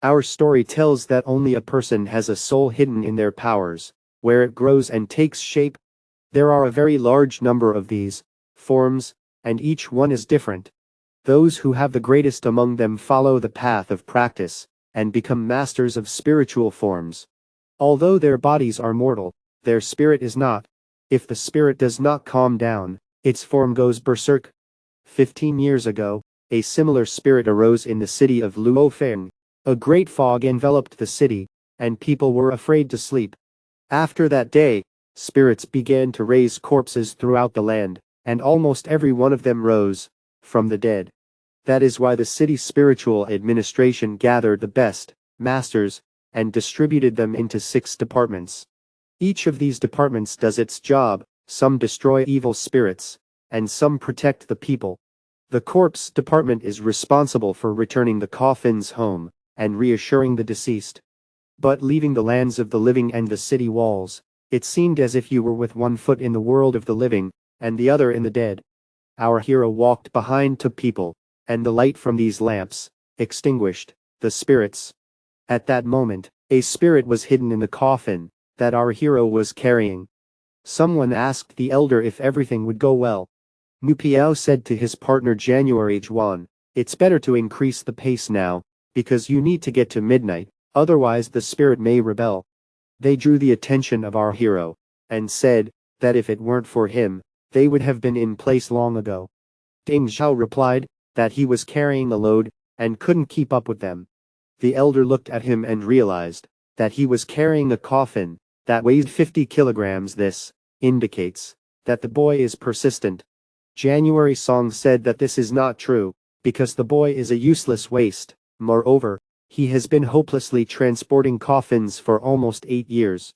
Our story tells that only a person has a soul hidden in their powers, where it grows and takes shape. There are a very large number of these forms, and each one is different. Those who have the greatest among them follow the path of practice, and become masters of spiritual forms. Although their bodies are mortal, their spirit is not. If the spirit does not calm down, its form goes berserk. 15 years ago, a similar spirit arose in the city of Luofeng. A great fog enveloped the city, and people were afraid to sleep. After that day, spirits began to raise corpses throughout the land, and almost every one of them rose from the dead. That is why the city's spiritual administration gathered the best masters and distributed them into 6 departments. Each of these departments does its job. Some destroy evil spirits, and some protect the people. The corpse department is responsible for returning the coffins home and reassuring the deceased. But leaving the lands of the living and the city walls, it seemed as if you were with one foot in the world of the living and the other in the dead. Our hero walked behind 2 people, and the light from these lamps extinguished the spirits. At that moment, a spirit was hidden in the coffin that our hero was carrying. Someone asked the elder if everything would go well. Mu Piao said to his partner January Juan, "It's better to increase the pace now, because you need to get to midnight, otherwise the spirit may rebel." They drew the attention of our hero, and said that if it weren't for him, they would have been in place long ago. Ding Zhao replied that he was carrying the load and couldn't keep up with them. The elder looked at him and realized that he was carrying a coffin that weighed 50 kilograms. This indicates that the boy is persistent. January Song said that this is not true, because the boy is a useless waste. Moreover, he has been hopelessly transporting coffins for almost 8 years.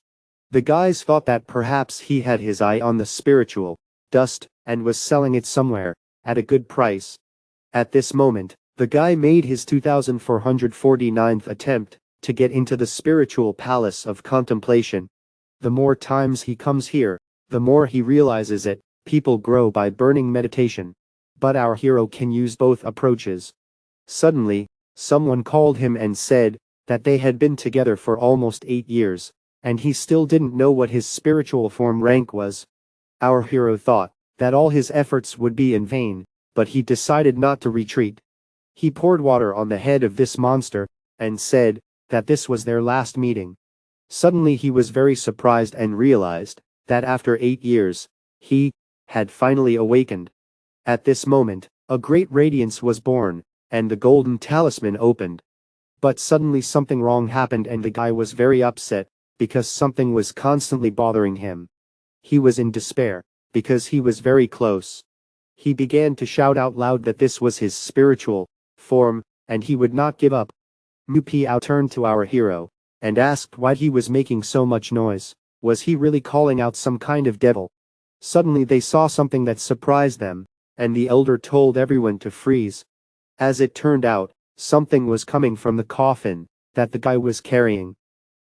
The guys thought that perhaps he had his eye on the spiritual dust and was selling it somewhere at a good price. At this moment, the guy made his 2449th attempt to get into the spiritual palace of contemplation. The more times he comes here, the more he realizes it. People grow by burning meditation. But our hero can use both approaches. Suddenly, someone called him and said that they had been together for almost 8 years, and he still didn't know what his spiritual form rank was. Our hero thought that all his efforts would be in vain, but he decided not to retreat. He poured water on the head of this monster, and said that this was their last meeting. Suddenly he was very surprised and realized that after 8 years, he had finally awakened. At this moment, a great radiance was born, and the golden talisman opened. But suddenly something wrong happened and the guy was very upset, because something was constantly bothering him. He was in despair, because he was very close. He began to shout out loud that this was his spiritual form, and he would not give up. Mu Piao turned to our hero, and asked why he was making so much noise. Was he really calling out some kind of devil? Suddenly they saw something that surprised them, and the elder told everyone to freeze. As it turned out, something was coming from the coffin that the guy was carrying.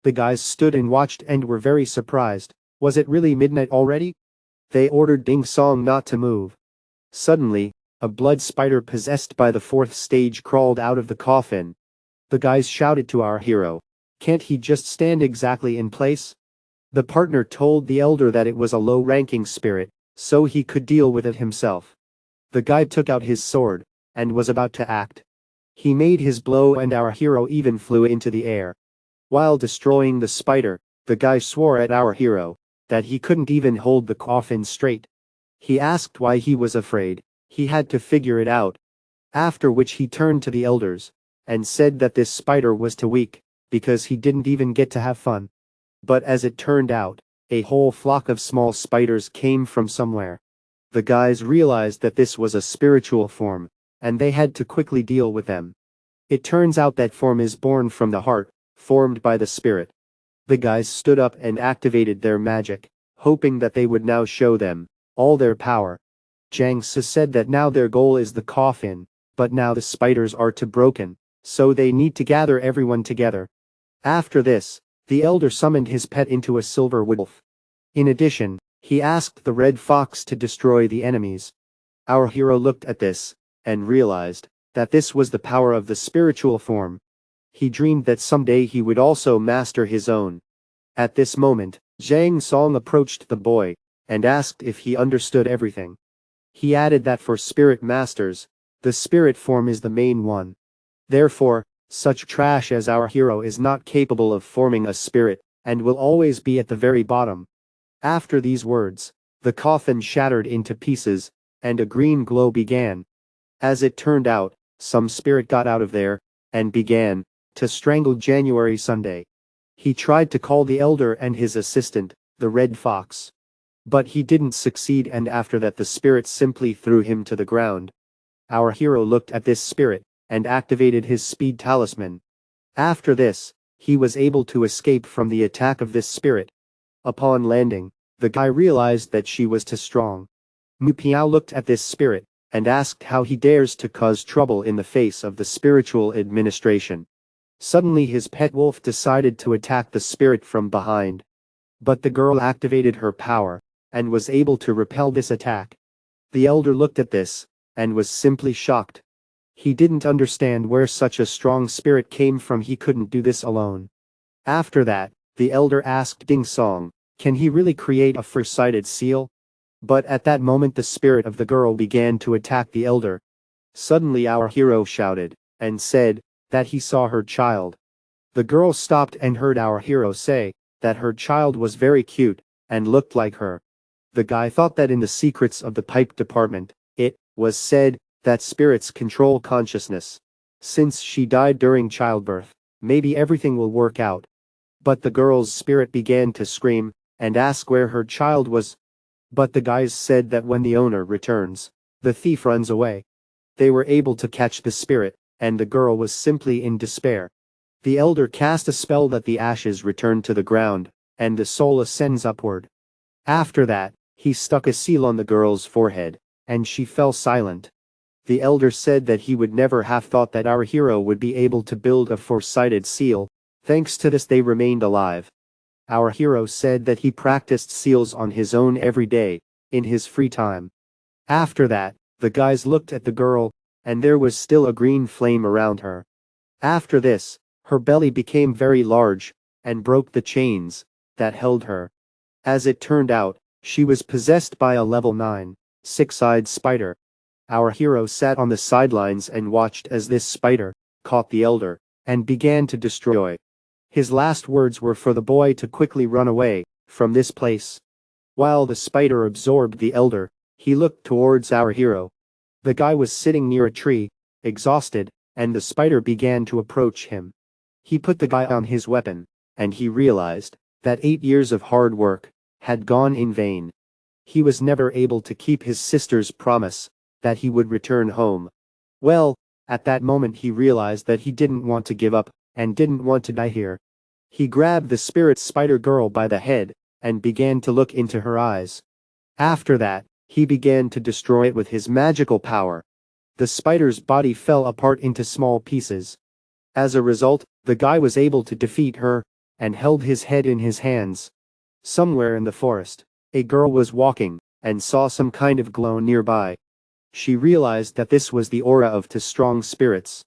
The guys stood and watched and were very surprised. Was it really midnight already? They ordered Ding Song not to move. Suddenly, a blood spider possessed by the 4th stage crawled out of the coffin. The guys shouted to our hero, "Can't he just stand exactly in place?" The partner told the elder that it was a low-ranking spirit, so he could deal with it himself. The guy took out his sword, and was about to act. He made his blow and our hero even flew into the air. While destroying the spider, the guy swore at our hero that he couldn't even hold the coffin straight. He asked why he was afraid. He had to figure it out. After which he turned to the elders, and said that this spider was too weak, because he didn't even get to have fun. But as it turned out, a whole flock of small spiders came from somewhere. The guys realized that this was a spiritual form, and they had to quickly deal with them. It turns out that form is born from the heart, formed by the spirit. The guys stood up and activated their magic, hoping that they would now show them all their power. Jiang Si said that now their goal is the coffin, but now the spiders are too broken, so they need to gather everyone together. After this, the elder summoned his pet into a silver wolf. In addition, he asked the red fox to destroy the enemies. Our hero looked at this, and realized that this was the power of the spiritual form. He dreamed that someday he would also master his own. At this moment, Zhang Song approached the boy and asked if he understood everything. He added that for spirit masters, the spirit form is the main one. Therefore, such trash as our hero is not capable of forming a spirit and will always be at the very bottom. After these words, the coffin shattered into pieces, and a green glow began. As it turned out, some spirit got out of there and began to strangle January Sunday. He tried to call the elder and his assistant, the Red Fox. But he didn't succeed, and after that the spirit simply threw him to the ground. Our hero looked at this spirit and activated his speed talisman. After this, he was able to escape from the attack of this spirit. Upon landing, the guy realized that she was too strong. Mu Piao looked at this spirit and asked how he dares to cause trouble in the face of the spiritual administration. Suddenly his pet wolf decided to attack the spirit from behind. But the girl activated her power and was able to repel this attack. The elder looked at this and was simply shocked. He didn't understand where such a strong spirit came from. He couldn't do this alone. After that, the elder asked Ding Song, can he really create a four-sided seal? But at that moment the spirit of the girl began to attack the elder. Suddenly our hero shouted and said that he saw her child. The girl stopped and heard our hero say that her child was very cute and looked like her. The guy thought that in the secrets of the pipe department, it was said that spirits control consciousness. Since she died during childbirth, maybe everything will work out. But the girl's spirit began to scream and ask where her child was. But the guys said that when the owner returns, the thief runs away. They were able to catch the spirit, and the girl was simply in despair. The elder cast a spell that the ashes return to the ground, and the soul ascends upward. After that, he stuck a seal on the girl's forehead, and she fell silent. The elder said that he would never have thought that our hero would be able to build a four-sided seal. Thanks to this they remained alive. Our hero said that he practiced seals on his own every day, in his free time. After that, the guys looked at the girl, and there was still a green flame around her. After this, her belly became very large, and broke the chains that held her. As it turned out, she was possessed by a level 9, six-eyed spider. Our hero sat on the sidelines and watched as this spider caught the elder and began to destroy. His last words were for the boy to quickly run away from this place. While the spider absorbed the elder, he looked towards our hero. The guy was sitting near a tree, exhausted, and the spider began to approach him. He put the guy on his weapon, and he realized that 8 years of hard work had gone in vain. He was never able to keep his sister's promise that he would return home. Well, at that moment he realized that he didn't want to give up and didn't want to die here. He grabbed the spirit spider girl by the head and began to look into her eyes. After that, he began to destroy it with his magical power. The spider's body fell apart into small pieces. As a result, the guy was able to defeat her and held his head in his hands. Somewhere in the forest, a girl was walking and saw some kind of glow nearby. She realized that this was the aura of two strong spirits.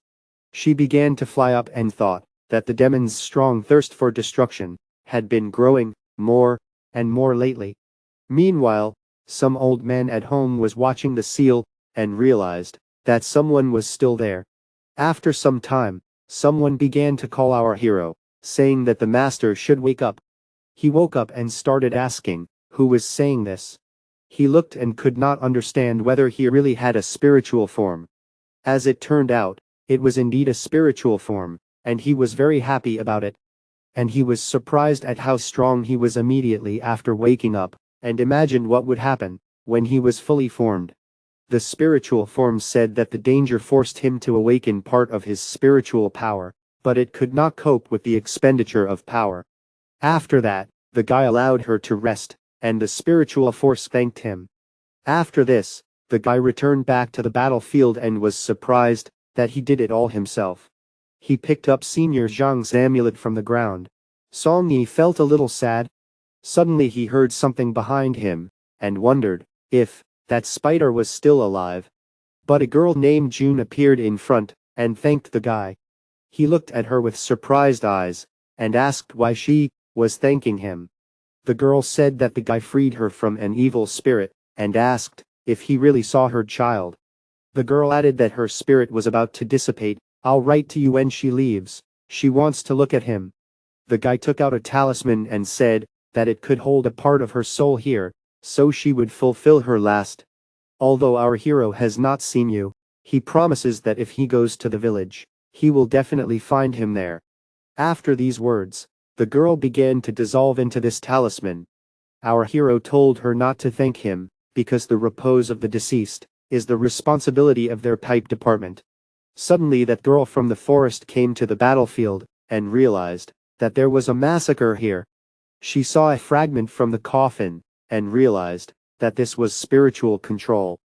She began to fly up and thought that the demon's strong thirst for destruction had been growing more and more lately. Meanwhile, some old man at home was watching the seal and realized that someone was still there. After some time, someone began to call our hero, saying that the master should wake up. He woke up and started asking who was saying this. He looked and could not understand whether he really had a spiritual form. As it turned out, it was indeed a spiritual form, and he was very happy about it. And he was surprised at how strong he was immediately after waking up, and imagined what would happen when he was fully formed. The spiritual form said that the danger forced him to awaken part of his spiritual power, but it could not cope with the expenditure of power. After that, the guy allowed her to rest, and the spiritual force thanked him. After this, the guy returned back to the battlefield and was surprised that he did it all himself. He picked up Senior Zhang's amulet from the ground. Song Yi felt a little sad. Suddenly he heard something behind him, and wondered if that spider was still alive. But a girl named June appeared in front, and thanked the guy. He looked at her with surprised eyes, and asked why she was thanking him. The girl said that the guy freed her from an evil spirit, and asked if he really saw her child. The girl added that her spirit was about to dissipate. I'll write to you when she leaves. She wants to look at him. The guy took out a talisman and said that it could hold a part of her soul here, so she would fulfill her last. Although our hero has not seen you, he promises that if he goes to the village, he will definitely find him there. After these words, the girl began to dissolve into this talisman. Our hero told her not to thank him, because the repose of the deceased is the responsibility of their pipe department. Suddenly that girl from the forest came to the battlefield, and realized that there was a massacre here. She saw a fragment from the coffin, and realized that this was spiritual control.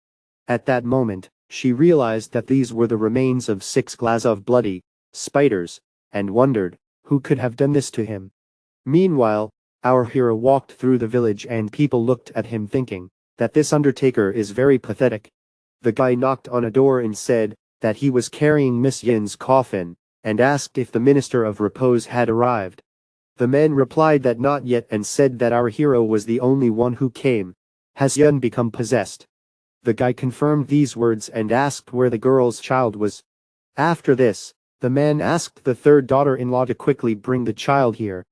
At that moment, she realized that these were the remains of 6 glass of bloody spiders, and wondered who could have done this to him. Meanwhile, our hero walked through the village and people looked at him thinking that this undertaker is very pathetic. The guy knocked on a door and said that he was carrying Miss Yin's coffin, and asked if the Minister of Repose had arrived. The man replied that not yet and said that our hero was the only one who came. Has Yun become possessed? The guy confirmed these words and asked where the girl's child was. After this, the man asked the third daughter-in-law to quickly bring the child here.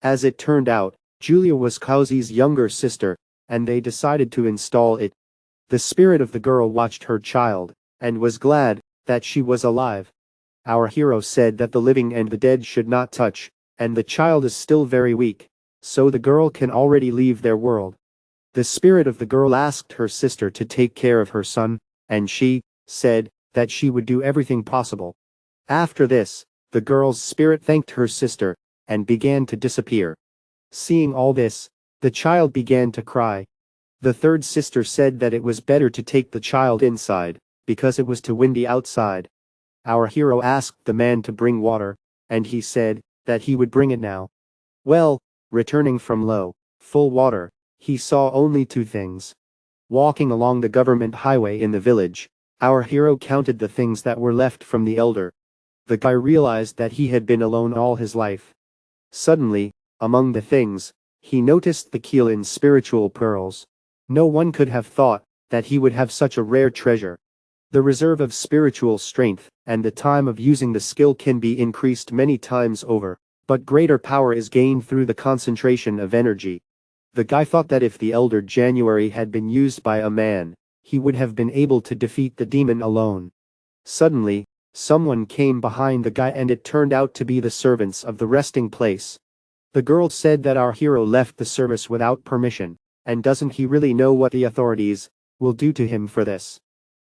As it turned out, Julia was Kaozi's younger sister, and they decided to install it. The spirit of the girl watched her child, and was glad that she was alive. Our hero said that the living and the dead should not touch, and the child is still very weak, so the girl can already leave their world. The spirit of the girl asked her sister to take care of her son, and she said that she would do everything possible. After this, the girl's spirit thanked her sister, and began to disappear. Seeing all this, the child began to cry. The third sister said that it was better to take the child inside, because it was too windy outside. Our hero asked the man to bring water, and he said that he would bring it now. Well, returning from low, full water, he saw only 2 things. Walking along the government highway in the village, our hero counted the things that were left from the elder. The guy realized that he had been alone all his life. Suddenly, among the things, he noticed the Keelan spiritual pearls. No one could have thought that he would have such a rare treasure. The reserve of spiritual strength and the time of using the skill can be increased many times over, but greater power is gained through the concentration of energy. The guy thought that if the Elder January had been used by a man, he would have been able to defeat the demon alone. Suddenly, someone came behind the guy and it turned out to be the servants of the resting place. The girl said that our hero left the service without permission, and doesn't he really know what the authorities will do to him for this?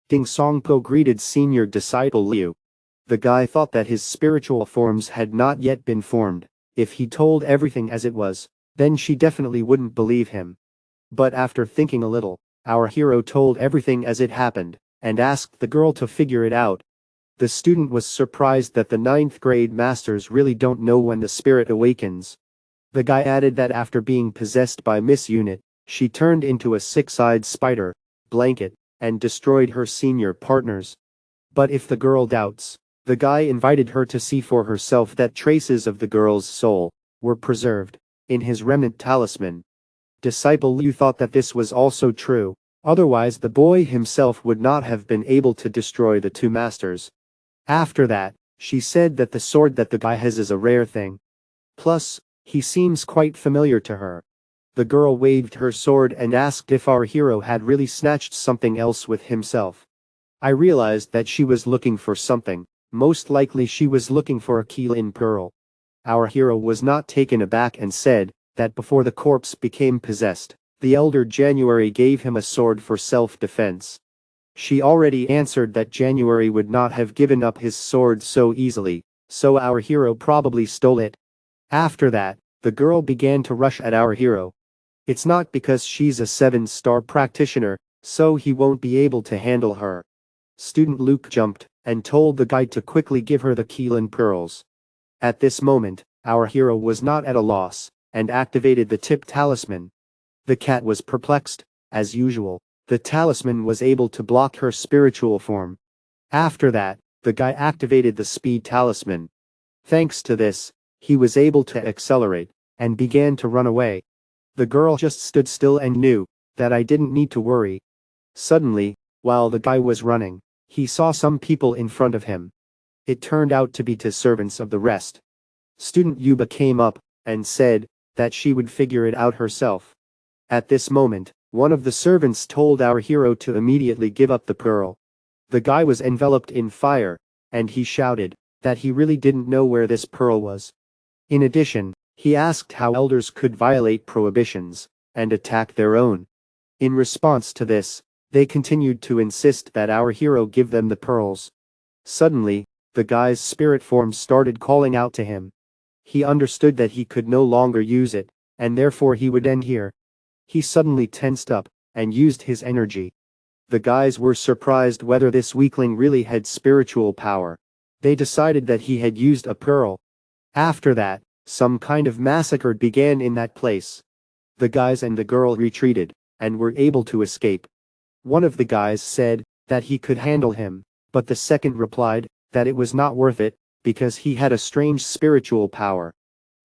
Ding Songpo greeted senior disciple Liu. The guy thought that his spiritual forms had not yet been formed. If he told everything as it was, then she definitely wouldn't believe him. But after thinking a little, our hero told everything as it happened, and asked the girl to figure it out. The student was surprised that the 9th grade masters really don't know when the spirit awakens. The guy added that after being possessed by Miss Unit, she turned into a 6-eyed spider blanket and destroyed her senior partners. But if the girl doubts, the guy invited her to see for herself that traces of the girl's soul were preserved in his remnant talisman. Disciple Liu thought that this was also true, otherwise the boy himself would not have been able to destroy the 2 masters. After that, she said that the sword that the guy has is a rare thing. Plus, he seems quite familiar to her. The girl waved her sword and asked if our hero had really snatched something else with himself. I realized that she was looking for something. Most likely she was looking for a Keelan pearl. Our hero was not taken aback and said that before the corpse became possessed, the elder January gave him a sword for self-defense. She already answered that January would not have given up his sword so easily, so our hero probably stole it. After that, the girl began to rush at our hero. It's not because she's a 7-star practitioner, so he won't be able to handle her. Student Luke jumped and told the guy to quickly give her the Keelan pearls. At this moment, our hero was not at a loss, and activated the tip talisman. The cat was perplexed. As usual, the talisman was able to block her spiritual form. After that, the guy activated the speed talisman. Thanks to this, he was able to accelerate and began to run away. The girl just stood still and knew that I didn't need to worry. Suddenly, while the guy was running, he saw some people in front of him. It turned out to be two servants of the rest. Student Yuba came up and said that she would figure it out herself. At this moment, one of the servants told our hero to immediately give up the pearl. The guy was enveloped in fire, and he shouted that he really didn't know where this pearl was. In addition, he asked how elders could violate prohibitions and attack their own. In response to this, they continued to insist that our hero give them the pearls. Suddenly, the guy's spirit form started calling out to him. He understood that he could no longer use it, and therefore he would end here. He suddenly tensed up and used his energy. The guys were surprised whether this weakling really had spiritual power. They decided that he had used a pearl. After that, some kind of massacre began in that place. The guys and the girl retreated and were able to escape. One of the guys said that he could handle him, but the second replied that it was not worth it because he had a strange spiritual power.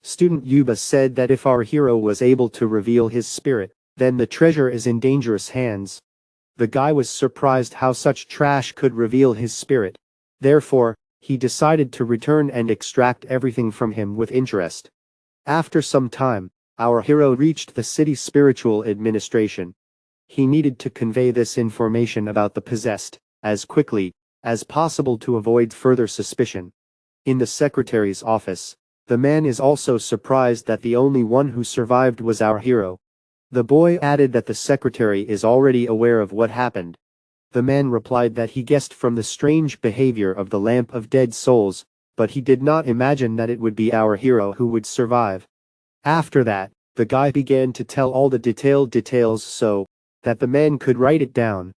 Student Yuba said that if our hero was able to reveal his spirit, then the treasure is in dangerous hands. The guy was surprised how such trash could reveal his spirit. Therefore, he decided to return and extract everything from him with interest. After some time, our hero reached the city's spiritual administration. He needed to convey this information about the possessed as quickly as possible to avoid further suspicion. In the secretary's office, the man is also surprised that the only one who survived was our hero. The boy added that the secretary is already aware of what happened. The man replied that he guessed from the strange behavior of the lamp of dead souls, but he did not imagine that it would be our hero who would survive. After that, the guy began to tell all the detailed details so that the man could write it down.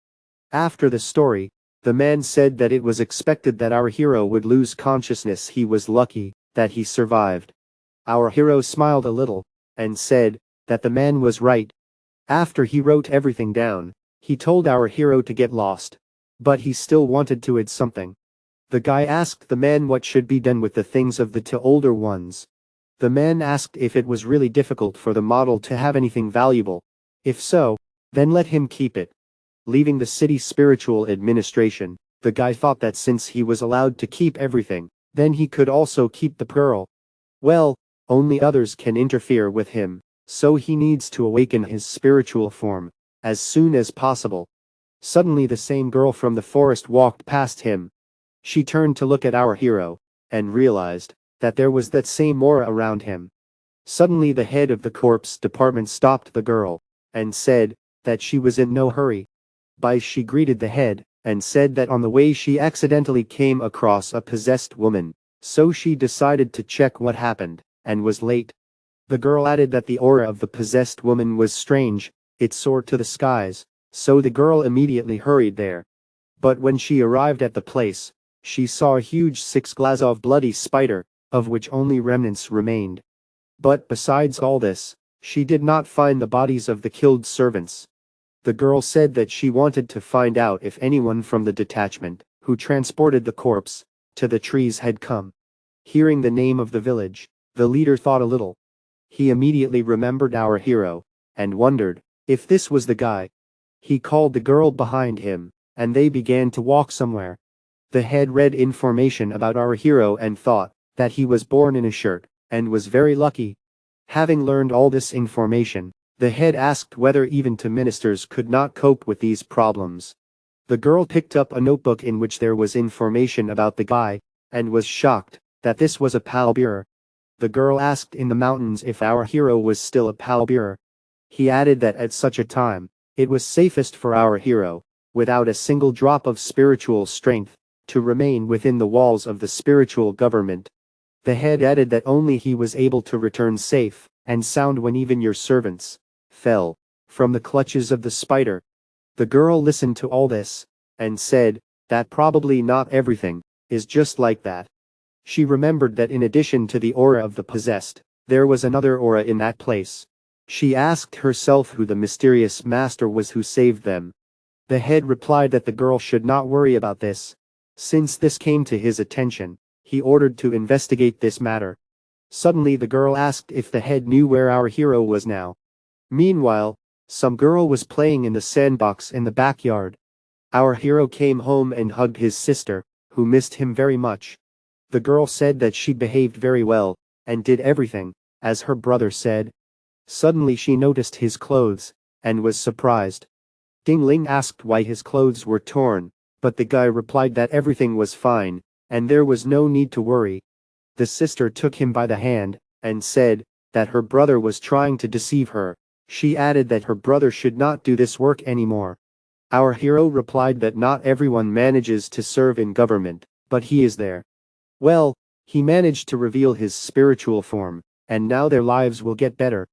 After the story, the man said that it was expected that our hero would lose consciousness. He was lucky that he survived. Our hero smiled a little and said that the man was right. After he wrote everything down, he told our hero to get lost. But he still wanted to add something. The guy asked the man what should be done with the things of the two older ones. The man asked if it was really difficult for the model to have anything valuable. If so, then let him keep it. Leaving the city spiritual administration, the guy thought that since he was allowed to keep everything, then he could also keep the pearl. Well, only others can interfere with him, so he needs to awaken his spiritual form as soon as possible. Suddenly the same girl from the forest walked past him. She turned to look at our hero and realized that there was that same aura around him. Suddenly the head of the corpse department stopped the girl and said that she was in no hurry. She greeted the head and said that on the way she accidentally came across a possessed woman, so she decided to check what happened and was late. The girl added that the aura of the possessed woman was strange, it soared to the skies, so the girl immediately hurried there. But when she arrived at the place, she saw a huge 6-glass bloody spider, of which only remnants remained. But besides all this, she did not find the bodies of the killed servants. The girl said that she wanted to find out if anyone from the detachment, who transported the corpse to the trees had come. Hearing the name of the village, the leader thought a little. He immediately remembered our hero, and wondered if this was the guy. He called the girl behind him, and they began to walk somewhere. The head read information about our hero and thought that he was born in a shirt, and was very lucky. Having learned all this information, the head asked whether even two ministers could not cope with these problems. The girl picked up a notebook in which there was information about the guy, and was shocked that this was a pallbearer. The girl asked in the mountains if our hero was still a pallbearer. He added that at such a time, it was safest for our hero, without a single drop of spiritual strength, to remain within the walls of the spiritual government. The head added that only he was able to return safe and sound when even your servants fell from the clutches of the spider. The girl listened to all this and said that probably not everything is just like that. She remembered that in addition to the aura of the possessed, there was another aura in that place. She asked herself who the mysterious master was who saved them. The head replied that the girl should not worry about this. Since this came to his attention, he ordered to investigate this matter. Suddenly the girl asked if the head knew where our hero was now. Meanwhile, some girl was playing in the sandbox in the backyard. Our hero came home and hugged his sister, who missed him very much. The girl said that she behaved very well, and did everything, as her brother said. Suddenly she noticed his clothes, and was surprised. Ding Ling asked why his clothes were torn, but the guy replied that everything was fine, and there was no need to worry. The sister took him by the hand, and said that her brother was trying to deceive her. She added that her brother should not do this work anymore. Our hero replied that not everyone manages to serve in government, but he is there. Well, he managed to reveal his spiritual form, and now their lives will get better.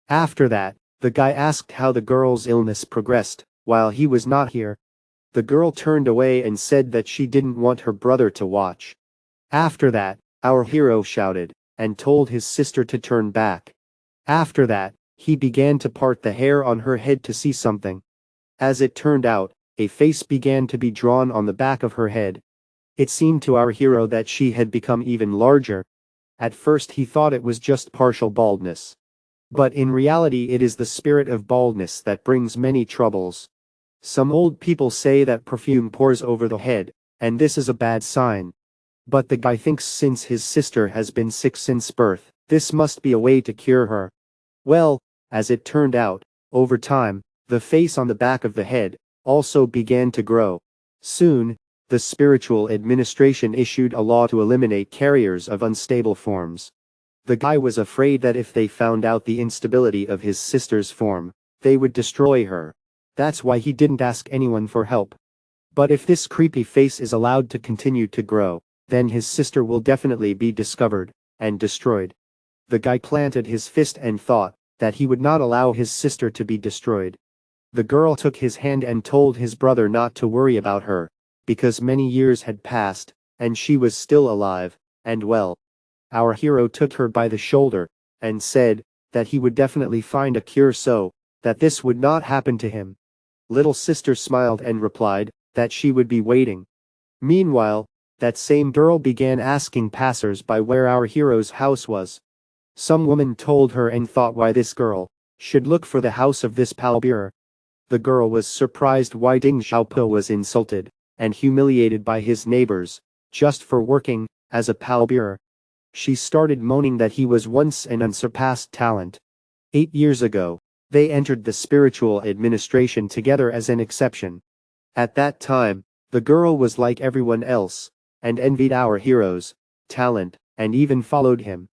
After that, the guy asked how the girl's illness progressed, while he was not here. The girl turned away and said that she didn't want her brother to watch. After that, our hero shouted, and told his sister to turn back. After that, he began to part the hair on her head to see something. As it turned out, a face began to be drawn on the back of her head. It seemed to our hero that she had become even larger. At first he thought it was just partial baldness. But in reality it is the spirit of baldness that brings many troubles. Some old people say that perfume pours over the head, and this is a bad sign. But the guy thinks since his sister has been sick since birth, this must be a way to cure her. Well, as it turned out, over time, the face on the back of the head also began to grow. Soon, the spiritual administration issued a law to eliminate carriers of unstable forms. The guy was afraid that if they found out the instability of his sister's form, they would destroy her. That's why he didn't ask anyone for help. But if this creepy face is allowed to continue to grow, then his sister will definitely be discovered and destroyed. The guy planted his fist and thought that he would not allow his sister to be destroyed. The girl took his hand and told his brother not to worry about her, because many years had passed, and she was still alive, and well. Our hero took her by the shoulder, and said that he would definitely find a cure so that this would not happen to him. Little sister smiled and replied that she would be waiting. Meanwhile, that same girl began asking passers-by where our hero's house was. Some woman told her and thought why this girl should look for the house of this palbir. The girl was surprised why Ding Xiaopo was insulted and humiliated by his neighbors just for working as a palbir. She started moaning that he was once an unsurpassed talent. 8 years ago, they entered the spiritual administration together as an exception. At that time, the girl was like everyone else, and envied our hero's talent, and even followed him.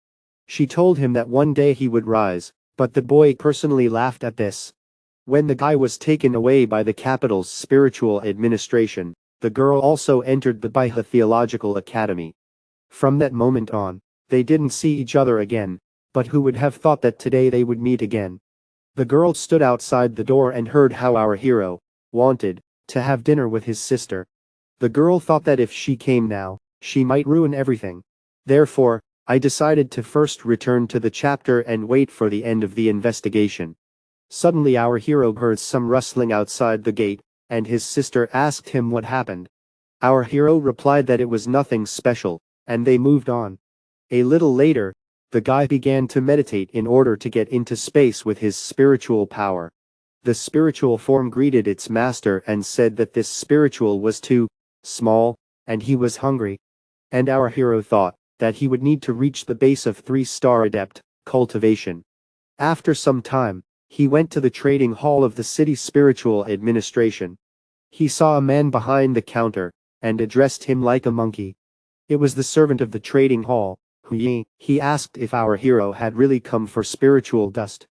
She told him that one day he would rise, but the boy personally laughed at this. When the guy was taken away by the capital's spiritual administration, the girl also entered the Baiha Theological Academy. From that moment on, they didn't see each other again, but who would have thought that today they would meet again? The girl stood outside the door and heard how our hero wanted to have dinner with his sister. The girl thought that if she came now, she might ruin everything. Therefore, I decided to first return to the chapter and wait for the end of the investigation. Suddenly our hero heard some rustling outside the gate, and his sister asked him what happened. Our hero replied that it was nothing special, and they moved on. A little later, the guy began to meditate in order to get into space with his spiritual power. The spiritual form greeted its master and said that this spiritual was too small, and he was hungry. And our hero thought that he would need to reach the base of 3-star adept cultivation. After some time, he went to the trading hall of the city spiritual administration. He saw a man behind the counter, and addressed him like a monkey. It was the servant of the trading hall, Hui. He asked if our hero had really come for spiritual dust.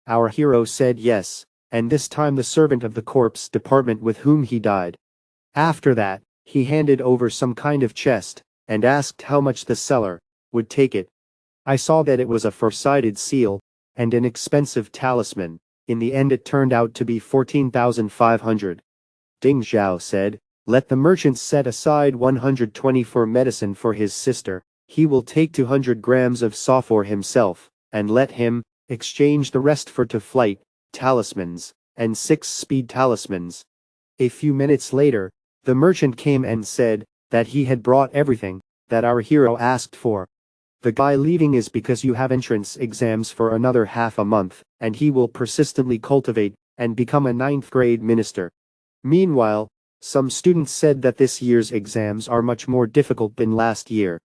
Our hero said yes, and this time the servant of the corpse department with whom he died. After that, he handed over some kind of chest, and asked how much the seller would take it. I saw that it was a four-sided seal, and an expensive talisman. In the end it turned out to be 14,500. Ding Zhao said, "Let the merchant set aside 120 for medicine for his sister. He will take 200 grams of saw for himself, and let him exchange the rest for 2 flight talismans, and 6 speed talismans." A few minutes later, the merchant came and said that he had brought everything. that our hero asked for. The guy leaving is because you have entrance exams for another half a month, and he will persistently cultivate and become a ninth grade minister. Meanwhile, some students said that this year's exams are much more difficult than last year.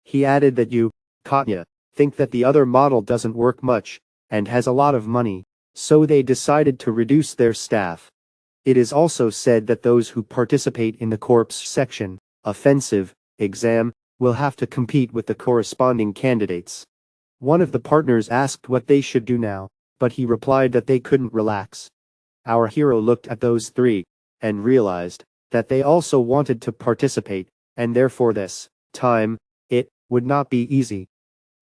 He added that you, Katya, think that the other model doesn't work much, and has a lot of money, so they decided to reduce their staff. It is also said that those who participate in the corpse section, offensive, exam, will have to compete with the corresponding candidates. One of the partners asked what they should do now, but he replied that they couldn't relax. Our hero looked at those three, and realized that they also wanted to participate, and therefore this time, it would not be easy.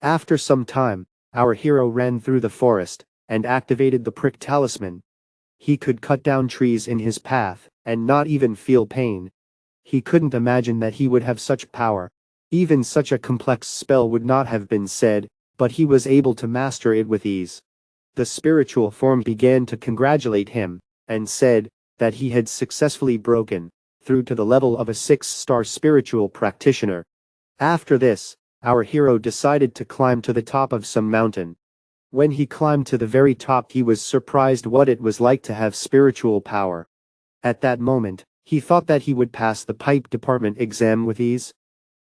After some time, our hero ran through the forest, and activated the prick talisman. He could cut down trees in his path, and not even feel pain. He couldn't imagine that he would have such power. Even such a complex spell would not have been said, but he was able to master it with ease. The spiritual form began to congratulate him, and said that he had successfully broken through to the level of a 6-star spiritual practitioner. After this, our hero decided to climb to the top of some mountain. When he climbed to the very top, he was surprised what it was like to have spiritual power. At that moment, he thought that he would pass the pipe department exam with ease.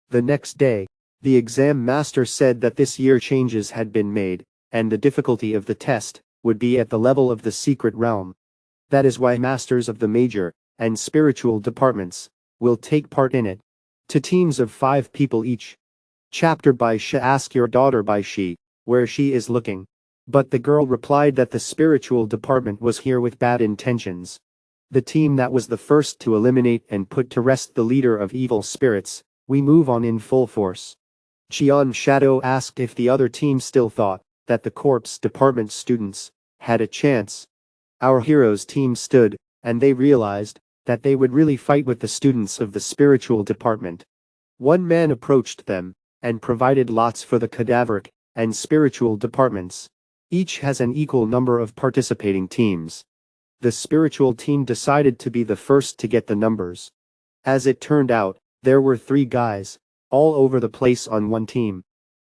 The next day, the exam master said that this year changes had been made, and the difficulty of the test would be at the level of the secret realm. That is why masters of the major and spiritual departments will take part in it. To teams of 5 people each. Chapter by She. Ask your daughter by she, where she is looking. But the girl replied that the spiritual department was here with bad intentions. The team that was the first to eliminate and put to rest the leader of evil spirits, we move on in full force. Jian Shadow asked if the other team still thought that the corpse department students had a chance. Our hero's team stood, and they realized that they would really fight with the students of the spiritual department. One man approached them, and provided lots for the cadaveric and spiritual departments. Each has an equal number of participating teams. The spiritual team decided to be the first to get the numbers. As it turned out, there were 3 guys, all over the place on one team.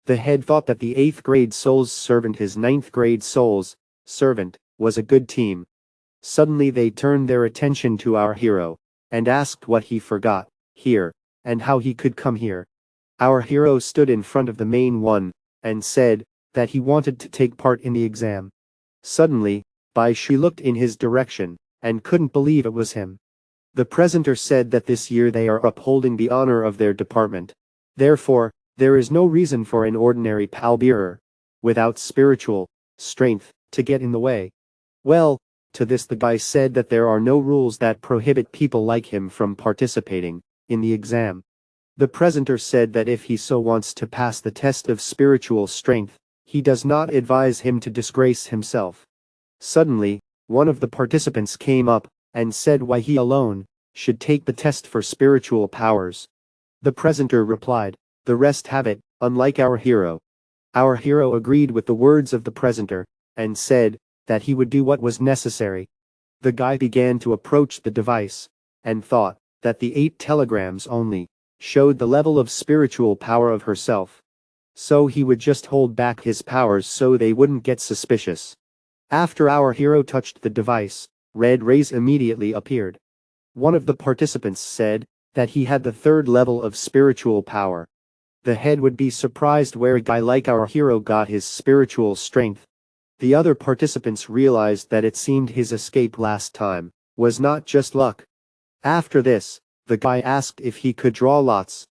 The head thought that the 8th grade soul's servant, his 9th grade soul's servant, was a good team. Suddenly they turned their attention to our hero, and asked what he forgot here, and how he could come here. Our hero stood in front of the main one, and said that he wanted to take part in the exam. Suddenly, Bai Shi looked in his direction, and couldn't believe it was him. The presenter said that this year they are upholding the honor of their department. Therefore, there is no reason for an ordinary pallbearer, without spiritual strength, to get in the way. Well, to this the guy said that there are no rules that prohibit people like him from participating in the exam. The presenter said that if he so wants to pass the test of spiritual strength, he does not advise him to disgrace himself. Suddenly, one of the participants came up, and said why he alone should take the test for spiritual powers. The presenter replied, "The rest have it, unlike our hero." Our hero agreed with the words of the presenter, and said that he would do what was necessary. The guy began to approach the device, and thought that the 8 telegrams only showed the level of spiritual power of herself. So he would just hold back his powers so they wouldn't get suspicious. After our hero touched the device, red rays immediately appeared. One of the participants said that he had the 3rd level of spiritual power. The head would be surprised where a guy like our hero got his spiritual strength. The other participants realized that it seemed his escape last time was not just luck. After this, the guy asked if he could draw lots.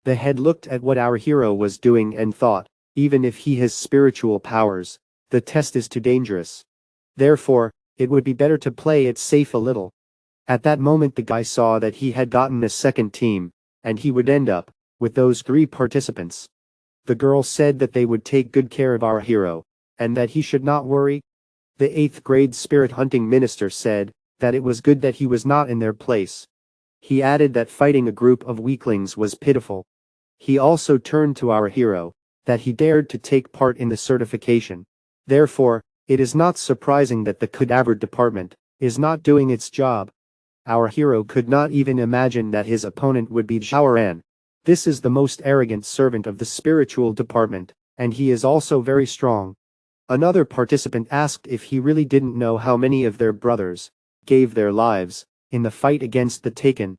The head looked at what our hero was doing and thought, even if he has spiritual powers, the test is too dangerous. Therefore, it would be better to play it safe a little. At that moment the guy saw that he had gotten a second team, and he would end up with those 3 participants. The girl said that they would take good care of our hero, and that he should not worry. The 8th grade spirit hunting minister said that it was good that he was not in their place. He added that fighting a group of weaklings was pitiful. He also turned to our hero, that he dared to take part in the certification. Therefore, it is not surprising that the cadaver department is not doing its job. Our hero could not even imagine that his opponent would be Zhao Ran. This is the most arrogant servant of the spiritual department, and he is also very strong. Another participant asked if he really didn't know how many of their brothers gave their lives in the fight against the Taken.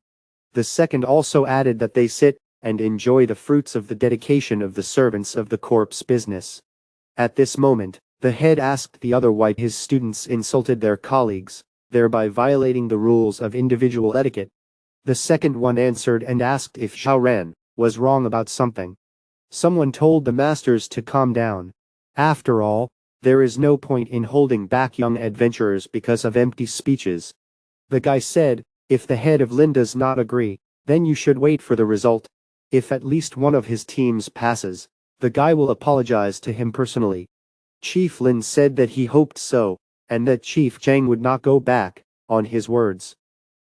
The second also added that they sit and enjoy the fruits of the dedication of the servants of the corpse business. At this moment, the head asked the other why his students insulted their colleagues, thereby violating the rules of individual etiquette. The second one answered and asked if Zhao Ran was wrong about something. Someone told the masters to calm down. After all, there is no point in holding back young adventurers because of empty speeches. The guy said, if the head of Lin does not agree, then you should wait for the result. If at least one of his teams passes, the guy will apologize to him personally. Chief Lin said that he hoped so, and that Chief Zhang would not go back on his words.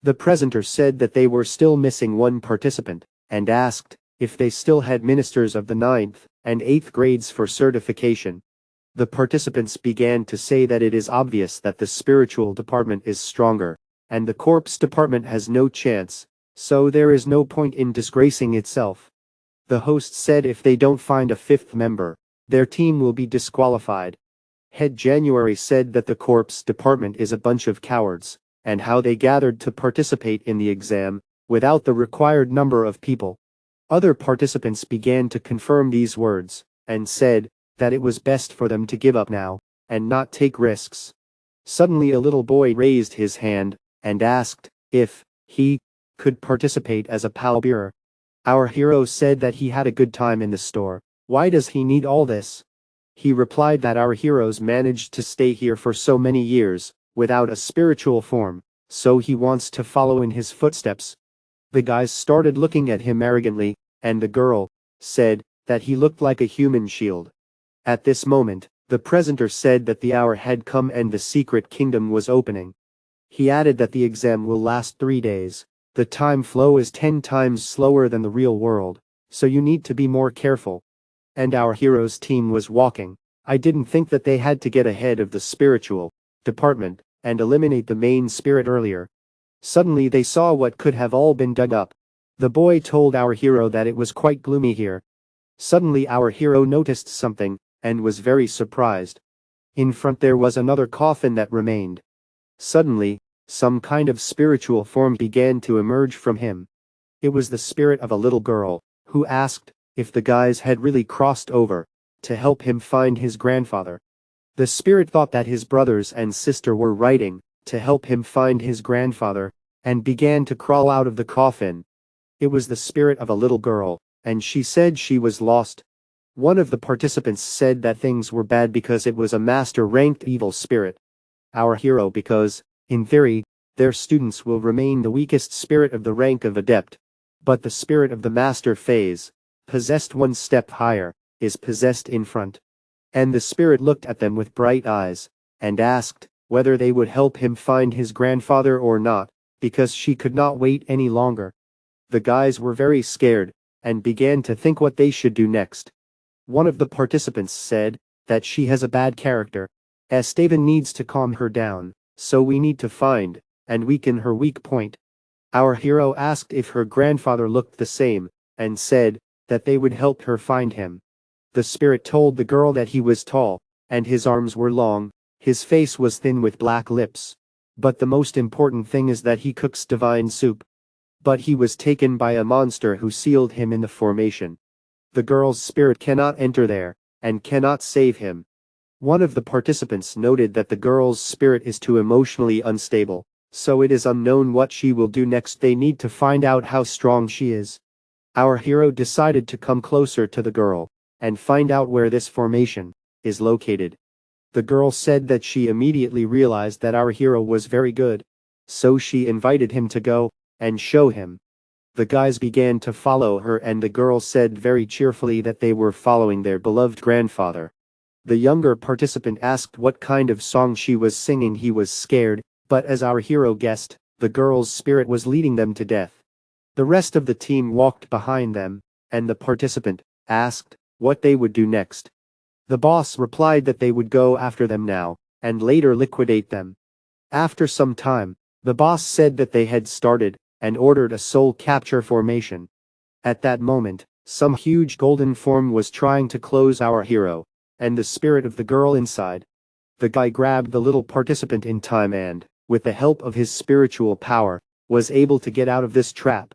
The presenter said that they were still missing one participant, and asked if they still had ministers of the 9th and 8th grades for certification. The participants began to say that it is obvious that the spiritual department is stronger, and the corpse department has no chance, so there is no point in disgracing itself. The host said if they don't find a 5th member, their team will be disqualified. Head January said that the corpse department is a bunch of cowards, and how they gathered to participate in the exam without the required number of people. Other participants began to confirm these words, and said that it was best for them to give up now, and not take risks. Suddenly a little boy raised his hand, and asked if he could participate as a pallbearer. Our hero said that he had a good time in the store. Why does he need all this? He replied that our heroes managed to stay here for so many years, without a spiritual form, so he wants to follow in his footsteps. The guys started looking at him arrogantly, and the girl said that he looked like a human shield. At this moment, the presenter said that the hour had come and the secret kingdom was opening. He added that the exam will last 3 days. The time flow is 10 times slower than the real world, so you need to be more careful. And our hero's team was walking. I didn't think that they had to get ahead of the spiritual department and eliminate the main spirit earlier. Suddenly they saw what could have all been dug up. The boy told our hero that it was quite gloomy here. Suddenly our hero noticed something, and was very surprised. In front there was another coffin that remained. Suddenly, some kind of spiritual form began to emerge from him. It was the spirit of a little girl, who asked if the guys had really crossed over to help him find his grandfather. The spirit thought that his brothers and sister were writing to help him find his grandfather, and began to crawl out of the coffin. It was the spirit of a little girl, and she said she was lost. One of the participants said that things were bad because it was a master-ranked evil spirit. Our hero because, in theory, their students will remain the weakest spirit of the rank of adept. But the spirit of the master phase, possessed one step higher, is possessed in front. And the spirit looked at them with bright eyes, and asked whether they would help him find his grandfather or not, because she could not wait any longer. The guys were very scared, and began to think what they should do next. One of the participants said that she has a bad character. Esteban needs to calm her down, so we need to find and weaken her weak point. Our hero asked if her grandfather looked the same, and said that they would help her find him. The spirit told the girl that he was tall, and his arms were long, his face was thin with black lips. But the most important thing is that he cooks divine soup. But he was taken by a monster who sealed him in the formation. The girl's spirit cannot enter there, and cannot save him. One of the participants noted that the girl's spirit is too emotionally unstable, so it is unknown what she will do next. They need to find out how strong she is. Our hero decided to come closer to the girl, and find out where this formation is located. The girl said that she immediately realized that our hero was very good, so she invited him to go and show him. The guys began to follow her, and the girl said very cheerfully that they were following their beloved grandfather. The younger participant asked what kind of song she was singing. He was scared, but as our hero guessed, the girl's spirit was leading them to death. The rest of the team walked behind them, and the participant asked what they would do next. The boss replied that they would go after them now, and later liquidate them. After some time, the boss said that they had started and ordered a soul capture formation. At that moment, some huge golden form was trying to close our hero, and the spirit of the girl inside. The guy grabbed the little participant in time and, with the help of his spiritual power, was able to get out of this trap.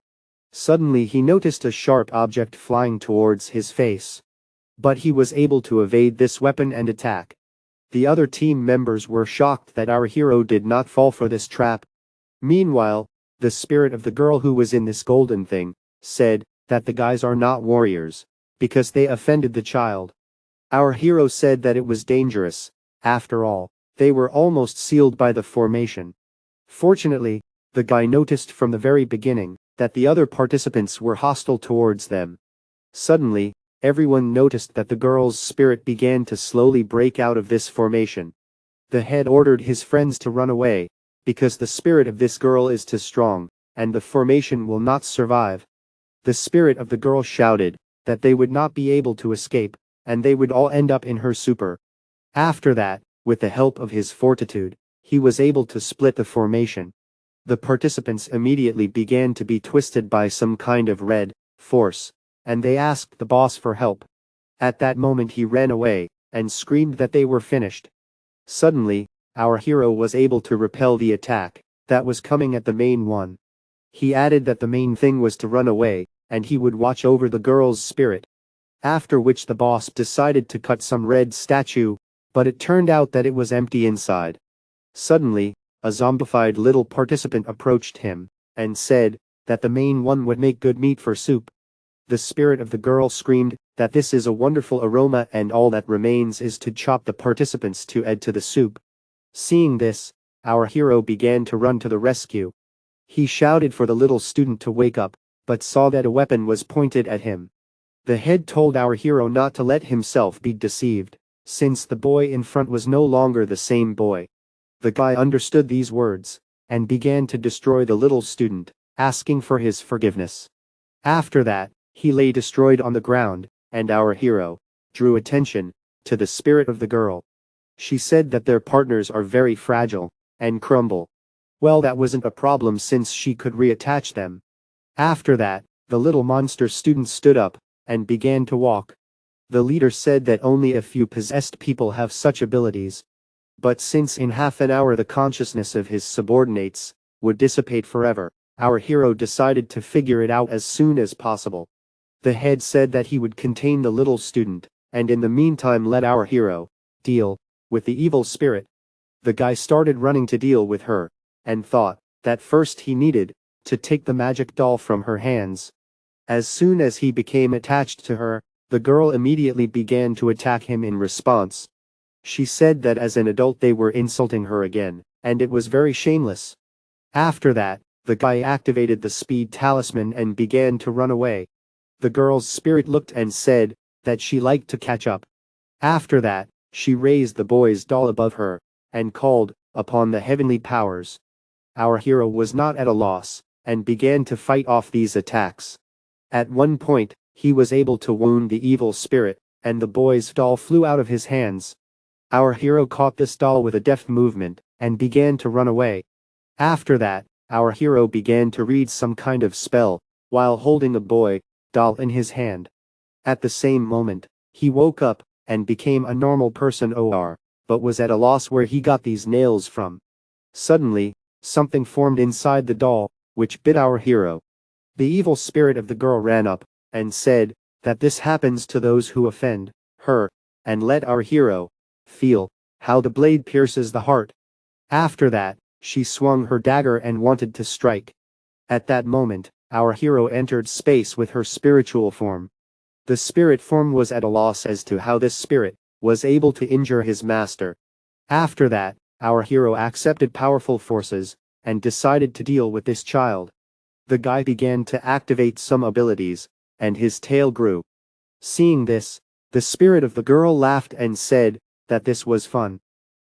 Suddenly he noticed a sharp object flying towards his face. But he was able to evade this weapon and attack. The other team members were shocked that our hero did not fall for this trap. Meanwhile, the spirit of the girl who was in this golden thing said that the guys are not warriors because they offended the child. Our hero said that it was dangerous. After all, they were almost sealed by the formation. Fortunately, the guy noticed from the very beginning that the other participants were hostile towards them. Suddenly, everyone noticed that the girl's spirit began to slowly break out of this formation. The head ordered his friends to run away, because the spirit of this girl is too strong, and the formation will not survive. The spirit of the girl shouted that they would not be able to escape, and they would all end up in her super. After that, with the help of his fortitude, he was able to split the formation. The participants immediately began to be twisted by some kind of red force, and they asked the boss for help. At that moment he ran away, and screamed that they were finished. Suddenly, our hero was able to repel the attack that was coming at the main one. He added that the main thing was to run away, and he would watch over the girl's spirit. After which the boss decided to cut some red statue, but it turned out that it was empty inside. Suddenly, a zombified little participant approached him, and said that the main one would make good meat for soup. The spirit of the girl screamed that this is a wonderful aroma and all that remains is to chop the participants to add to the soup. Seeing this, our hero began to run to the rescue. He shouted for the little student to wake up, but saw that a weapon was pointed at him. The head told our hero not to let himself be deceived, since the boy in front was no longer the same boy. The guy understood these words, and began to destroy the little student, asking for his forgiveness. After that, he lay destroyed on the ground, and our hero drew attention to the spirit of the girl. She said that their partners are very fragile and crumble. Well, that wasn't a problem since she could reattach them. After that, the little monster student stood up and began to walk. The leader said that only a few possessed people have such abilities. But since in half an hour the consciousness of his subordinates would dissipate forever, our hero decided to figure it out as soon as possible. The head said that he would contain the little student, and in the meantime let our hero deal with the evil spirit. The guy started running to deal with her, and thought that first he needed to take the magic doll from her hands. As soon as he became attached to her, the girl immediately began to attack him in response. She said that as an adult they were insulting her again, and it was very shameless. After that, the guy activated the speed talisman and began to run away. The girl's spirit looked and said that she liked to catch up. After that, she raised the boy's doll above her, and called upon the heavenly powers. Our hero was not at a loss, and began to fight off these attacks. At one point, he was able to wound the evil spirit, and the boy's doll flew out of his hands. Our hero caught this doll with a deft movement, and began to run away. After that, our hero began to read some kind of spell, while holding a boy doll in his hand. At the same moment, he woke up, and became a normal person but was at a loss where he got these nails from. Suddenly, something formed inside the doll, which bit our hero. The evil spirit of the girl ran up, and said that this happens to those who offend her, and let our hero feel how the blade pierces the heart. After that, she swung her dagger and wanted to strike. At that moment, our hero entered space with her spiritual form. The spirit form was at a loss as to how this spirit was able to injure his master. After that, our hero accepted powerful forces, and decided to deal with this child. The guy began to activate some abilities, and his tail grew. Seeing this, the spirit of the girl laughed and said that this was fun.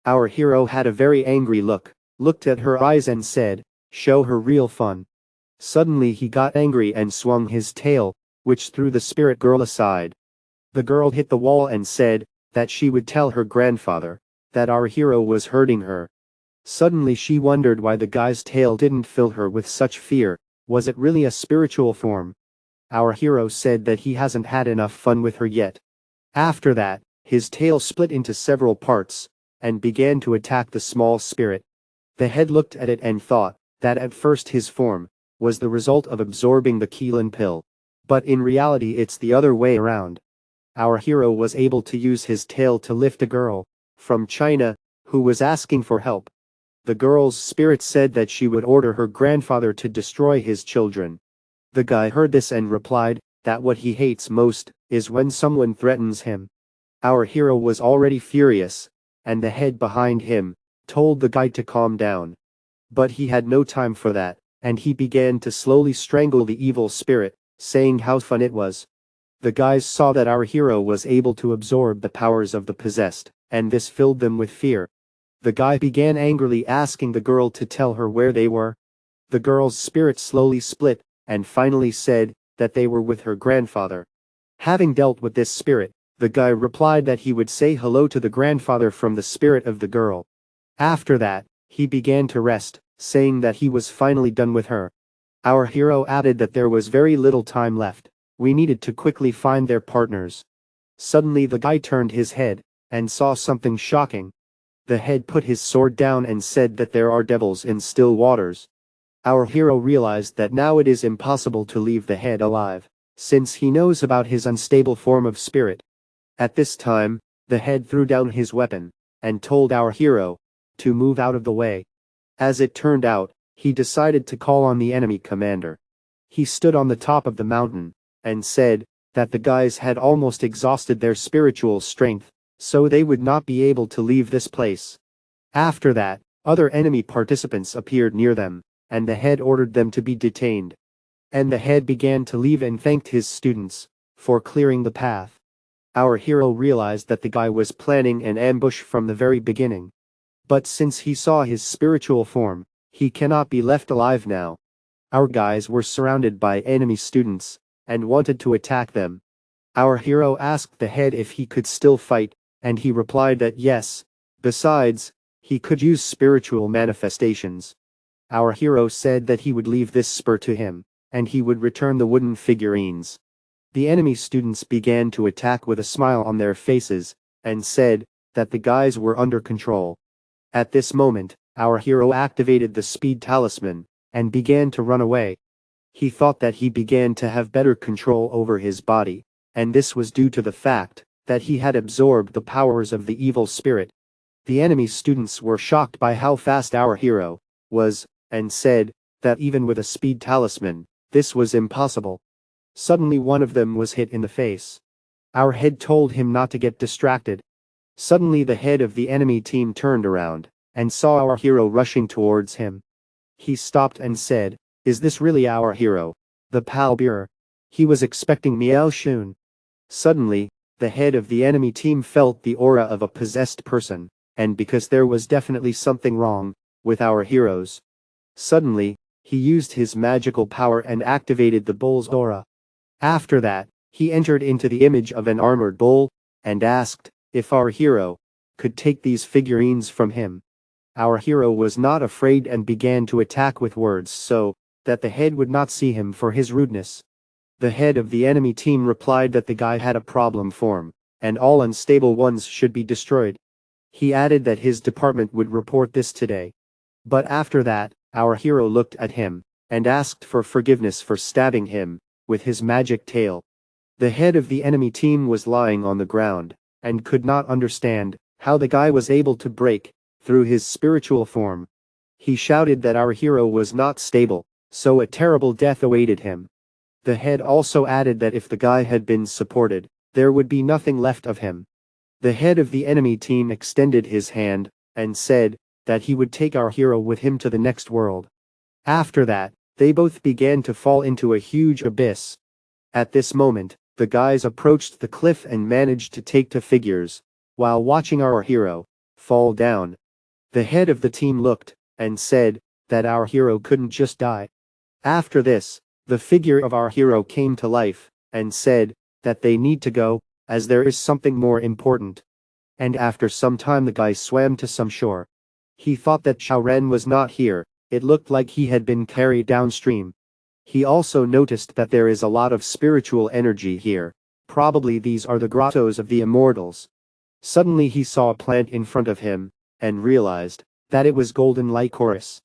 Our hero had a very angry look, looked at her eyes and said, "Show her real fun." Suddenly he got angry and swung his tail, which threw the spirit girl aside. The girl hit the wall and said that she would tell her grandfather that our hero was hurting her. Suddenly she wondered why the guy's tail didn't fill her with such fear. Was it really a spiritual form? Our hero said that he hasn't had enough fun with her yet. After that, his tail split into several parts, and began to attack the small spirit. The head looked at it and thought that at first his form was the result of absorbing the Keelan pill. But in reality it's the other way around. Our hero was able to use his tail to lift a girl from China who was asking for help. The girl's spirit said that she would order her grandfather to destroy his children. The guy heard this and replied that what he hates most is when someone threatens him. Our hero was already furious, and the head behind him told the guy to calm down. But he had no time for that, and he began to slowly strangle the evil spirit, saying how fun it was. The guys saw that our hero was able to absorb the powers of the possessed, and this filled them with fear. The guy began angrily asking the girl to tell her where they were. The girl's spirit slowly split, and finally said that they were with her grandfather. Having dealt with this spirit, the guy replied that he would say hello to the grandfather from the spirit of the girl. After that, he began to rest, saying that he was finally done with her. Our hero added that there was very little time left. We needed to quickly find their partners. Suddenly the guy turned his head and saw something shocking. The head put his sword down and said that there are devils in still waters. Our hero realized that now it is impossible to leave the head alive, since he knows about his unstable form of spirit. At this time, the head threw down his weapon and told our hero to move out of the way. As it turned out, he decided to call on the enemy commander. He stood on the top of the mountain and said that the guys had almost exhausted their spiritual strength, so they would not be able to leave this place. After that, other enemy participants appeared near them, and the head ordered them to be detained. And the head began to leave and thanked his students for clearing the path. Our hero realized that the guy was planning an ambush from the very beginning. But since he saw his spiritual form, he cannot be left alive now. Our guys were surrounded by enemy students and wanted to attack them. Our hero asked the head if he could still fight, and he replied that yes. Besides, he could use spiritual manifestations. Our hero said that he would leave this spur to him, and he would return the wooden figurines. The enemy students began to attack with a smile on their faces, and said that the guys were under control. At this moment, our hero activated the speed talisman, and began to run away. He thought that he began to have better control over his body, and this was due to the fact that he had absorbed the powers of the evil spirit. The enemy students were shocked by how fast our hero was, and said that even with a speed talisman, this was impossible. Suddenly one of them was hit in the face. Our head told him not to get distracted. Suddenly the head of the enemy team turned around, and saw our hero rushing towards him. He stopped and said, "Is this really our hero? The Palbur? He was expecting Miao Shun." Suddenly, the head of the enemy team felt the aura of a possessed person, and because there was definitely something wrong with our heroes. Suddenly, he used his magical power and activated the bull's aura. After that, he entered into the image of an armored bull, and asked if our hero could take these figurines from him. Our hero was not afraid and began to attack with words so that the head would not see him for his rudeness. The head of the enemy team replied that the guy had a problem form, and all unstable ones should be destroyed. He added that his department would report this today. But after that, our hero looked at him, and asked for forgiveness for stabbing him with his magic tail. The head of the enemy team was lying on the ground, and could not understand how the guy was able to break through his spiritual form. He shouted that our hero was not stable, so a terrible death awaited him. The head also added that if the guy had been supported, there would be nothing left of him. The head of the enemy team extended his hand, and said that he would take our hero with him to the next world. After that, they both began to fall into a huge abyss. At this moment, the guys approached the cliff and managed to take the figures, while watching our hero fall down. The head of the team looked, and said that our hero couldn't just die. After this, the figure of our hero came to life, and said that they need to go, as there is something more important. And after some time the guy swam to some shore. He thought that Xiao Ren was not here, it looked like he had been carried downstream. He also noticed that there is a lot of spiritual energy here. Probably these are the grottos of the immortals. Suddenly he saw a plant in front of him, and realized that it was golden lycoris.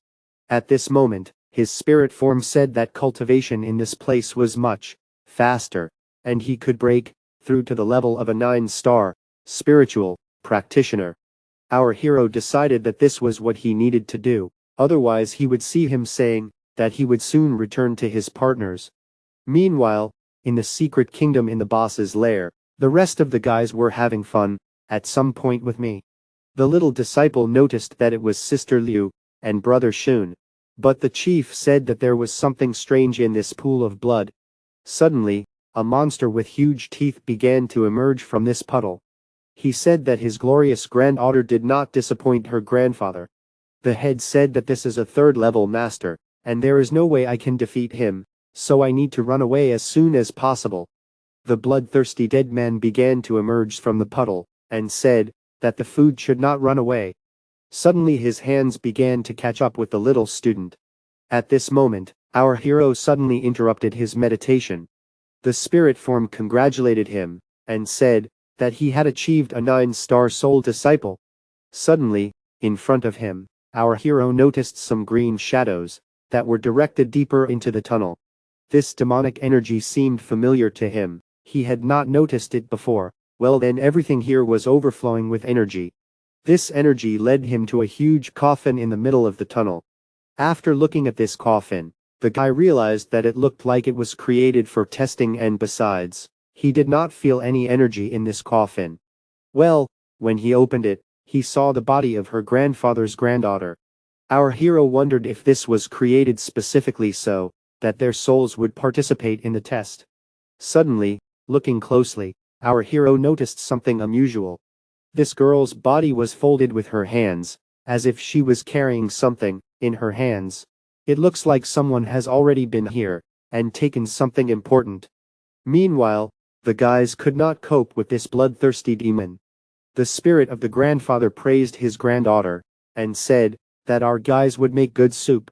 At this moment, his spirit form said that cultivation in this place was much faster, and he could break through to the level of a 9-star spiritual practitioner. Our hero decided that this was what he needed to do, otherwise he would see him saying that he would soon return to his partners. Meanwhile, in the secret kingdom in the boss's lair, the rest of the guys were having fun at some point with me. The little disciple noticed that it was Sister Liu and Brother Shun. But the chief said that there was something strange in this pool of blood. Suddenly, a monster with huge teeth began to emerge from this puddle. He said that his glorious granddaughter did not disappoint her grandfather. The head said that this is a third-level master, and there is no way I can defeat him, so I need to run away as soon as possible. The bloodthirsty dead man began to emerge from the puddle, and said that the food should not run away. Suddenly his hands began to catch up with the little student. At this moment, our hero suddenly interrupted his meditation. The spirit form congratulated him, and said that he had achieved a 9-star soul disciple. Suddenly, in front of him, our hero noticed some green shadows that were directed deeper into the tunnel. This demonic energy seemed familiar to him. He had not noticed it before. Well then, everything here was overflowing with energy. This energy led him to a huge coffin in the middle of the tunnel. After looking at this coffin, the guy realized that it looked like it was created for testing, and besides, he did not feel any energy in this coffin. Well, when he opened it, he saw the body of her grandfather's granddaughter. Our hero wondered if this was created specifically so that their souls would participate in the test. Suddenly, looking closely, our hero noticed something unusual. This girl's body was folded with her hands, as if she was carrying something in her hands. It looks like someone has already been here and taken something important. Meanwhile, the guys could not cope with this bloodthirsty demon. The spirit of the grandfather praised his granddaughter and said that our guys would make good soup.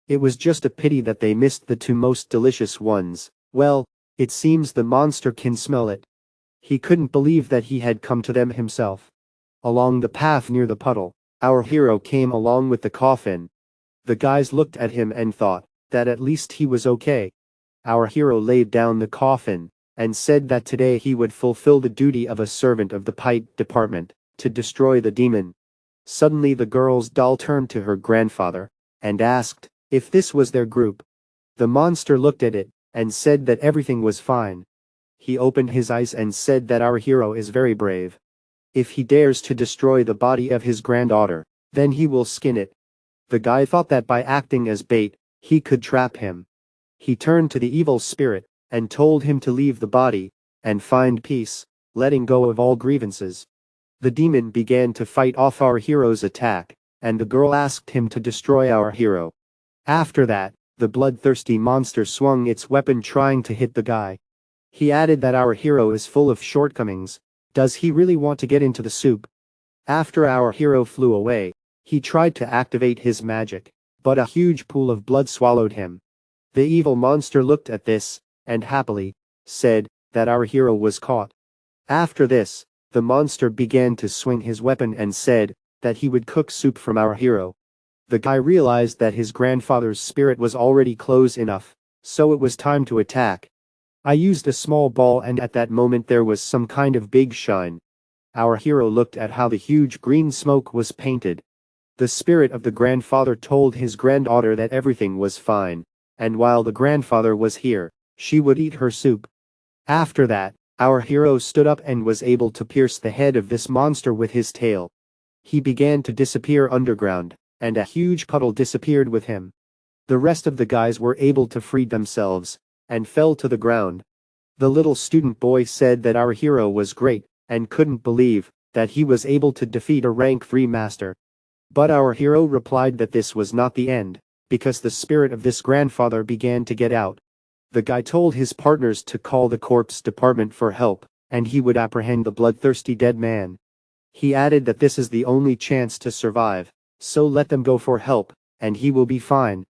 It was just a pity that they missed the two most delicious ones. Well, it seems the monster can smell it. He couldn't believe that he had come to them himself. Along the path near the puddle, our hero came along with the coffin. The guys looked at him and thought that at least he was okay. Our hero laid down the coffin and said that today he would fulfill the duty of a servant of the pipe department to destroy the demon. Suddenly the girl's doll turned to her grandfather and asked if this was their group. The monster looked at it and said that everything was fine. He opened his eyes and said that our hero is very brave. If he dares to destroy the body of his granddaughter, then he will skin it. The guy thought that by acting as bait, he could trap him. He turned to the evil spirit and told him to leave the body and find peace, letting go of all grievances. The demon began to fight off our hero's attack, and the girl asked him to destroy our hero. After that, the bloodthirsty monster swung its weapon trying to hit the guy. He added that our hero is full of shortcomings. Does he really want to get into the soup? After our hero flew away, he tried to activate his magic, but a huge pool of blood swallowed him. The evil monster looked at this, and happily said that our hero was caught. After this, the monster began to swing his weapon and said that he would cook soup from our hero. The guy realized that his grandfather's spirit was already close enough, so it was time to attack. I used a small ball, and at that moment there was some kind of big shine. Our hero looked at how the huge green smoke was painted. The spirit of the grandfather told his granddaughter that everything was fine, and while the grandfather was here, she would eat her soup. After that, our hero stood up and was able to pierce the head of this monster with his tail. He began to disappear underground, and a huge puddle disappeared with him. The rest of the guys were able to free themselves and fell to the ground. The little student boy said that our hero was great and couldn't believe that he was able to defeat a rank 3 master. But our hero replied that this was not the end, because the spirit of this grandfather began to get out. The guy told his partners to call the corpse department for help, and he would apprehend the bloodthirsty dead man. He added that this is the only chance to survive, so let them go for help, and he will be fine.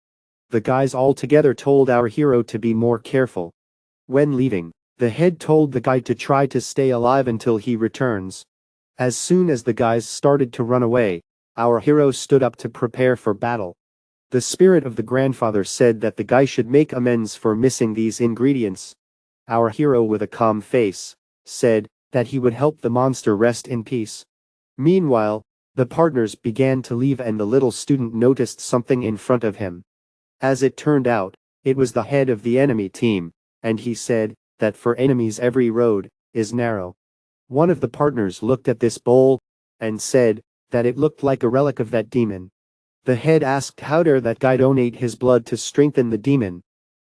The guys all together told our hero to be more careful. When leaving, the head told the guy to try to stay alive until he returns. As soon as the guys started to run away, our hero stood up to prepare for battle. The spirit of the grandfather said that the guy should make amends for missing these ingredients. Our hero, with a calm face, said that he would help the monster rest in peace. Meanwhile, the partners began to leave and the little student noticed something in front of him. As it turned out, it was the head of the enemy team, and he said that for enemies every road is narrow. One of the partners looked at this bowl and said that it looked like a relic of that demon. The head asked how dare that guy donate his blood to strengthen the demon.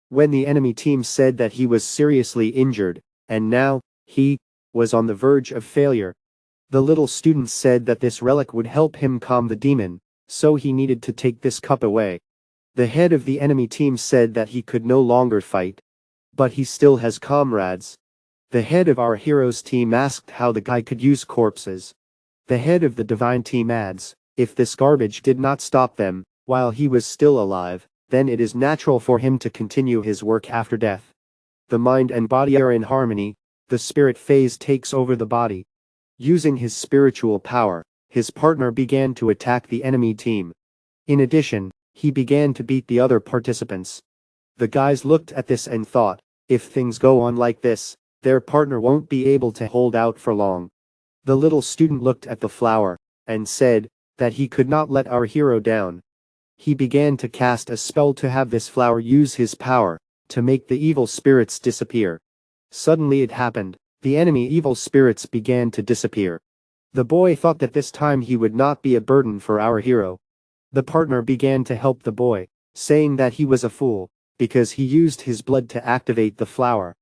When the enemy team said that he was seriously injured, and now he was on the verge of failure. The little student said that this relic would help him calm the demon, so he needed to take this cup away. The head of the enemy team said that he could no longer fight, but he still has comrades. The head of our hero's team asked how the guy could use corpses. The head of the divine team adds, if this garbage did not stop them while he was still alive, then it is natural for him to continue his work after death. The mind and body are in harmony, the spirit phase takes over the body. Using his spiritual power, his partner began to attack the enemy team. In addition, he began to beat the other participants. The guys looked at this and thought, if things go on like this, their partner won't be able to hold out for long. The little student looked at the flower and said that he could not let our hero down. He began to cast a spell to have this flower use his power to make the evil spirits disappear. Suddenly it happened, the enemy evil spirits began to disappear. The boy thought that this time he would not be a burden for our hero. The partner began to help the boy, saying that he was a fool, because he used his blood to activate the flower.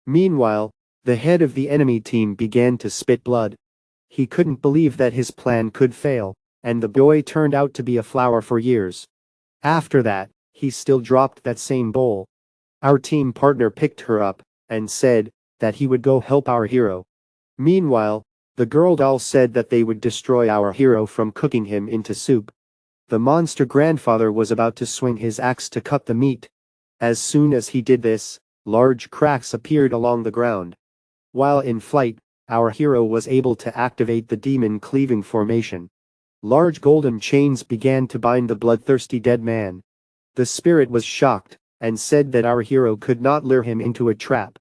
Meanwhile, the head of the enemy team began to spit blood. He couldn't believe that his plan could fail, and the boy turned out to be a flower for years. After that, he still dropped that same bowl. Our team partner picked her up and said that he would go help our hero. Meanwhile, the girl doll said that they would destroy our hero from cooking him into soup. The monster grandfather was about to swing his axe to cut the meat. As soon as he did this, large cracks appeared along the ground. While in flight, our hero was able to activate the demon cleaving formation. Large golden chains began to bind the bloodthirsty dead man. The spirit was shocked and said that our hero could not lure him into a trap.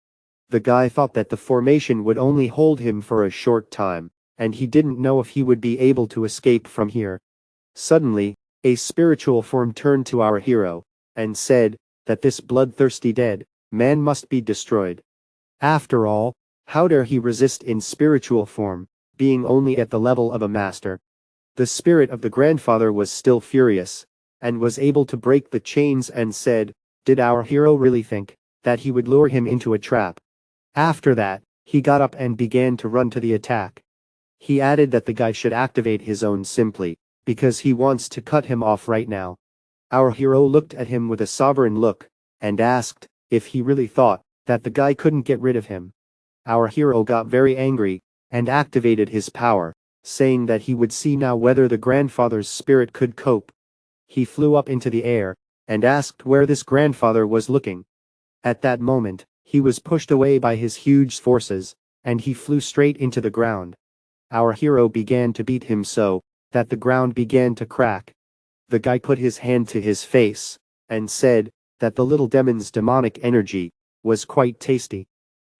The guy thought that the formation would only hold him for a short time, and he didn't know if he would be able to escape from here. Suddenly, a spiritual form turned to our hero and said that this bloodthirsty dead man must be destroyed. After all, how dare he resist in spiritual form, being only at the level of a master? The spirit of the grandfather was still furious, and was able to break the chains and said, did our hero really think that he would lure him into a trap? After that, he got up and began to run to the attack. He added that the guy should activate his own simply, because he wants to cut him off right now. Our hero looked at him with a sovereign look, and asked if he really thought that the guy couldn't get rid of him. Our hero got very angry, and activated his power, saying that he would see now whether the grandfather's spirit could cope. He flew up into the air, and asked where this grandfather was looking. At that moment, he was pushed away by his huge forces, and he flew straight into the ground. Our hero began to beat him so that the ground began to crack. The guy put his hand to his face, and said that the little demon's demonic energy was quite tasty.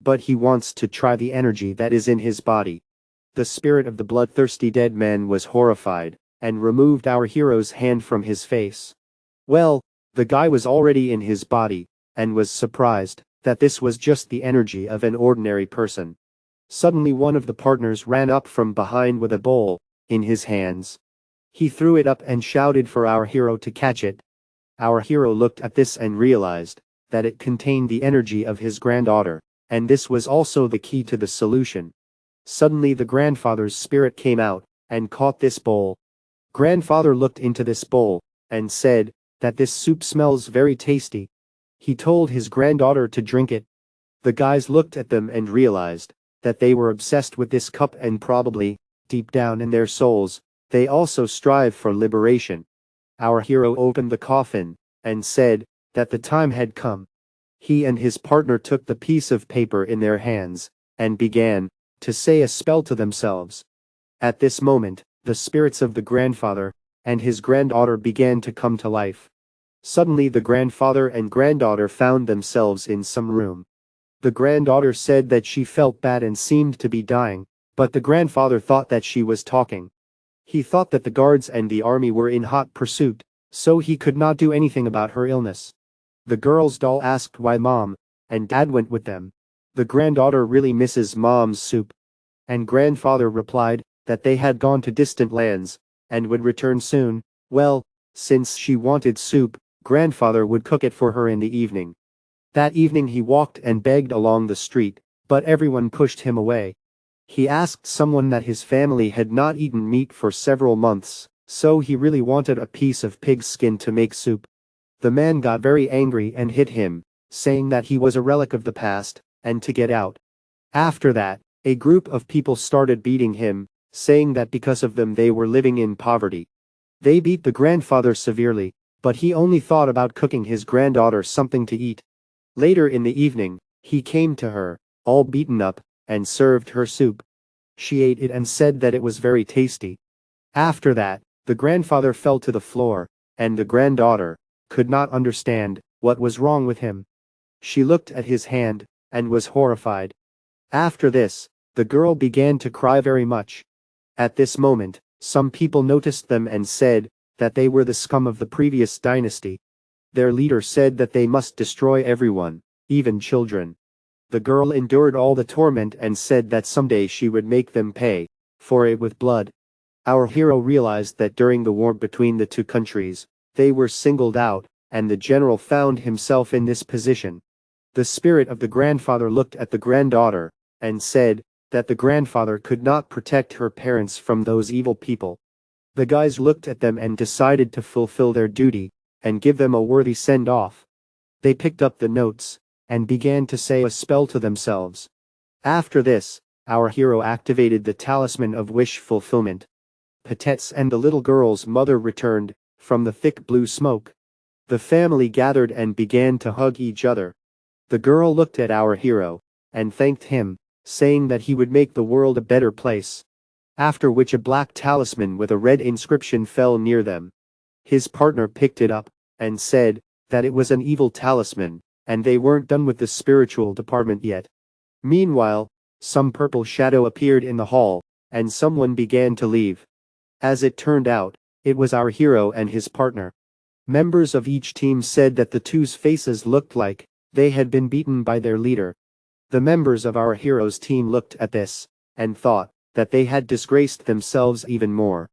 But he wants to try the energy that is in his body. The spirit of the bloodthirsty dead man was horrified, and removed our hero's hand from his face. Well, the guy was already in his body, and was surprised that this was just the energy of an ordinary person. Suddenly one of the partners ran up from behind with a bowl in his hands. He threw it up and shouted for our hero to catch it. Our hero looked at this and realized that it contained the energy of his granddaughter, and this was also the key to the solution. Suddenly the grandfather's spirit came out and caught this bowl. Grandfather looked into this bowl and said that this soup smells very tasty. He told his granddaughter to drink it. The guys looked at them and realized that they were obsessed with this cup, and probably, deep down in their souls, they also strive for liberation. Our hero opened the coffin and said that the time had come. He and his partner took the piece of paper in their hands and began to say a spell to themselves. At this moment, the spirits of the grandfather and his granddaughter began to come to life. Suddenly the grandfather and granddaughter found themselves in some room. The granddaughter said that she felt bad and seemed to be dying, but the grandfather thought that she was talking. He thought that the guards and the army were in hot pursuit, so he could not do anything about her illness. The girl's doll asked why mom and dad went with them. The granddaughter really misses mom's soup. And grandfather replied that they had gone to distant lands and would return soon. Well, since she wanted soup, grandfather would cook it for her in the evening. That evening he walked and begged along the street, but everyone pushed him away. He asked someone that his family had not eaten meat for several months, so he really wanted a piece of pig's skin to make soup. The man got very angry and hit him, saying that he was a relic of the past, and to get out. After that, a group of people started beating him, saying that because of them they were living in poverty. They beat the grandfather severely, but he only thought about cooking his granddaughter something to eat. Later in the evening, he came to her, all beaten up, and served her soup. She ate it and said that it was very tasty. After that, the grandfather fell to the floor, and the granddaughter could not understand what was wrong with him. She looked at his hand and was horrified. After this, the girl began to cry very much. At this moment, some people noticed them and said that they were the scum of the previous dynasty. Their leader said that they must destroy everyone, even children. The girl endured all the torment and said that someday she would make them pay for it with blood. Our hero realized that during the war between the two countries, they were singled out, and the general found himself in this position. The spirit of the grandfather looked at the granddaughter and said that the grandfather could not protect her parents from those evil people. The guys looked at them and decided to fulfill their duty and give them a worthy send-off. They picked up the notes and began to say a spell to themselves. After this, our hero activated the talisman of wish fulfillment. Petets and the little girl's mother returned from the thick blue smoke. The family gathered and began to hug each other. The girl looked at our hero and thanked him, saying that he would make the world a better place. After which a black talisman with a red inscription fell near them. His partner picked it up and said that it was an evil talisman, and they weren't done with the spiritual department yet. Meanwhile, some purple shadow appeared in the hall, and someone began to leave. As it turned out, it was our hero and his partner. Members of each team said that the two's faces looked like they had been beaten by their leader. The members of our hero's team looked at this and thought that they had disgraced themselves even more.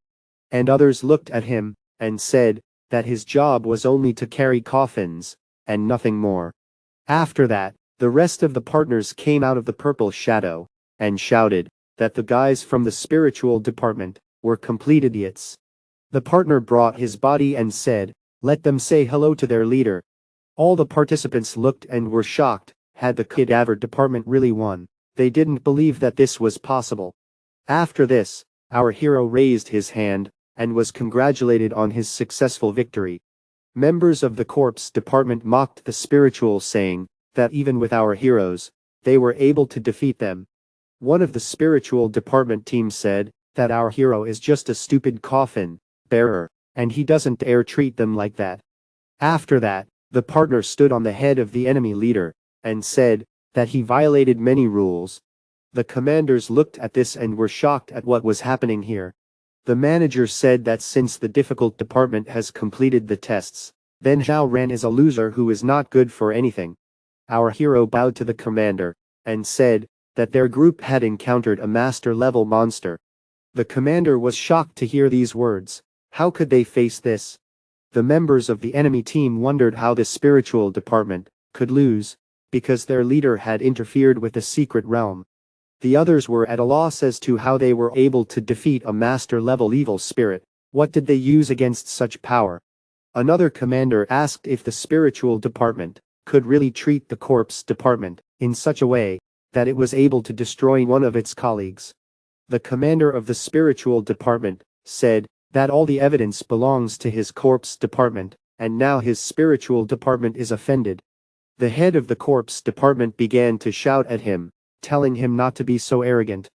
And others looked at him and said that his job was only to carry coffins and nothing more. After that, the rest of the partners came out of the purple shadow and shouted that the guys from the spiritual department were complete idiots. The partner brought his body and said, "Let them say hello to their leader." All the participants looked and were shocked. Had the cadaver department really won? They didn't believe that this was possible. After this, our hero raised his hand and was congratulated on his successful victory. Members of the corpse department mocked the spiritual, saying that even with our heroes, they were able to defeat them. One of the spiritual department team said that our hero is just a stupid coffin bearer, and he doesn't dare treat them like that. After that, the partner stood on the head of the enemy leader and said that he violated many rules. The commanders looked at this and were shocked at what was happening here. The manager said that since the difficult department has completed the tests, then Zhao Ran is a loser who is not good for anything. Our hero bowed to the commander and said that their group had encountered a master-level monster. The commander was shocked to hear these words. How could they face this? The members of the enemy team wondered how the spiritual department could lose, because their leader had interfered with the secret realm. The others were at a loss as to how they were able to defeat a master-level evil spirit. What did they use against such power? Another commander asked if the spiritual department could really treat the corpse department in such a way that it was able to destroy one of its colleagues. The commander of the spiritual department said that all the evidence belongs to his corpse department, and now his spiritual department is offended. The head of the corpse department began to shout at him, telling him not to be so arrogant.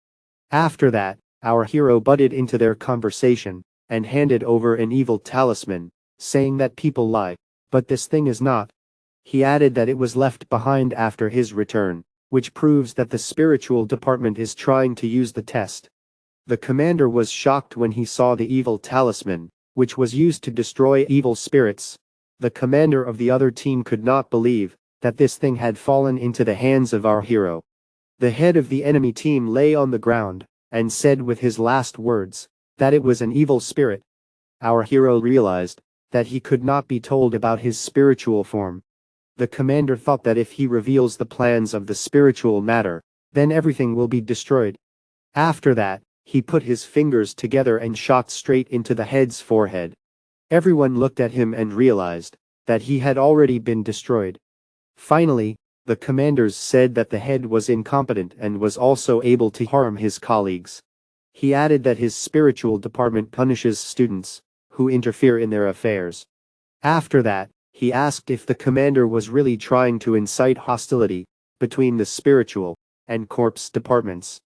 After that, our hero butted into their conversation and handed over an evil talisman, saying that people lie, but this thing is not. He added that it was left behind after his return, which proves that the spiritual department is trying to use the test. The commander was shocked when he saw the evil talisman, which was used to destroy evil spirits. The commander of the other team could not believe that this thing had fallen into the hands of our hero. The head of the enemy team lay on the ground and said with his last words that it was an evil spirit. Our hero realized that he could not be told about his spiritual form. The commander thought that if he reveals the plans of the spiritual matter, then everything will be destroyed. After that, he put his fingers together and shot straight into the head's forehead. Everyone looked at him and realized that he had already been destroyed. Finally, the commanders said that the head was incompetent and was also able to harm his colleagues. He added that his spiritual department punishes students who interfere in their affairs. After that, he asked if the commander was really trying to incite hostility between the spiritual and corpse departments.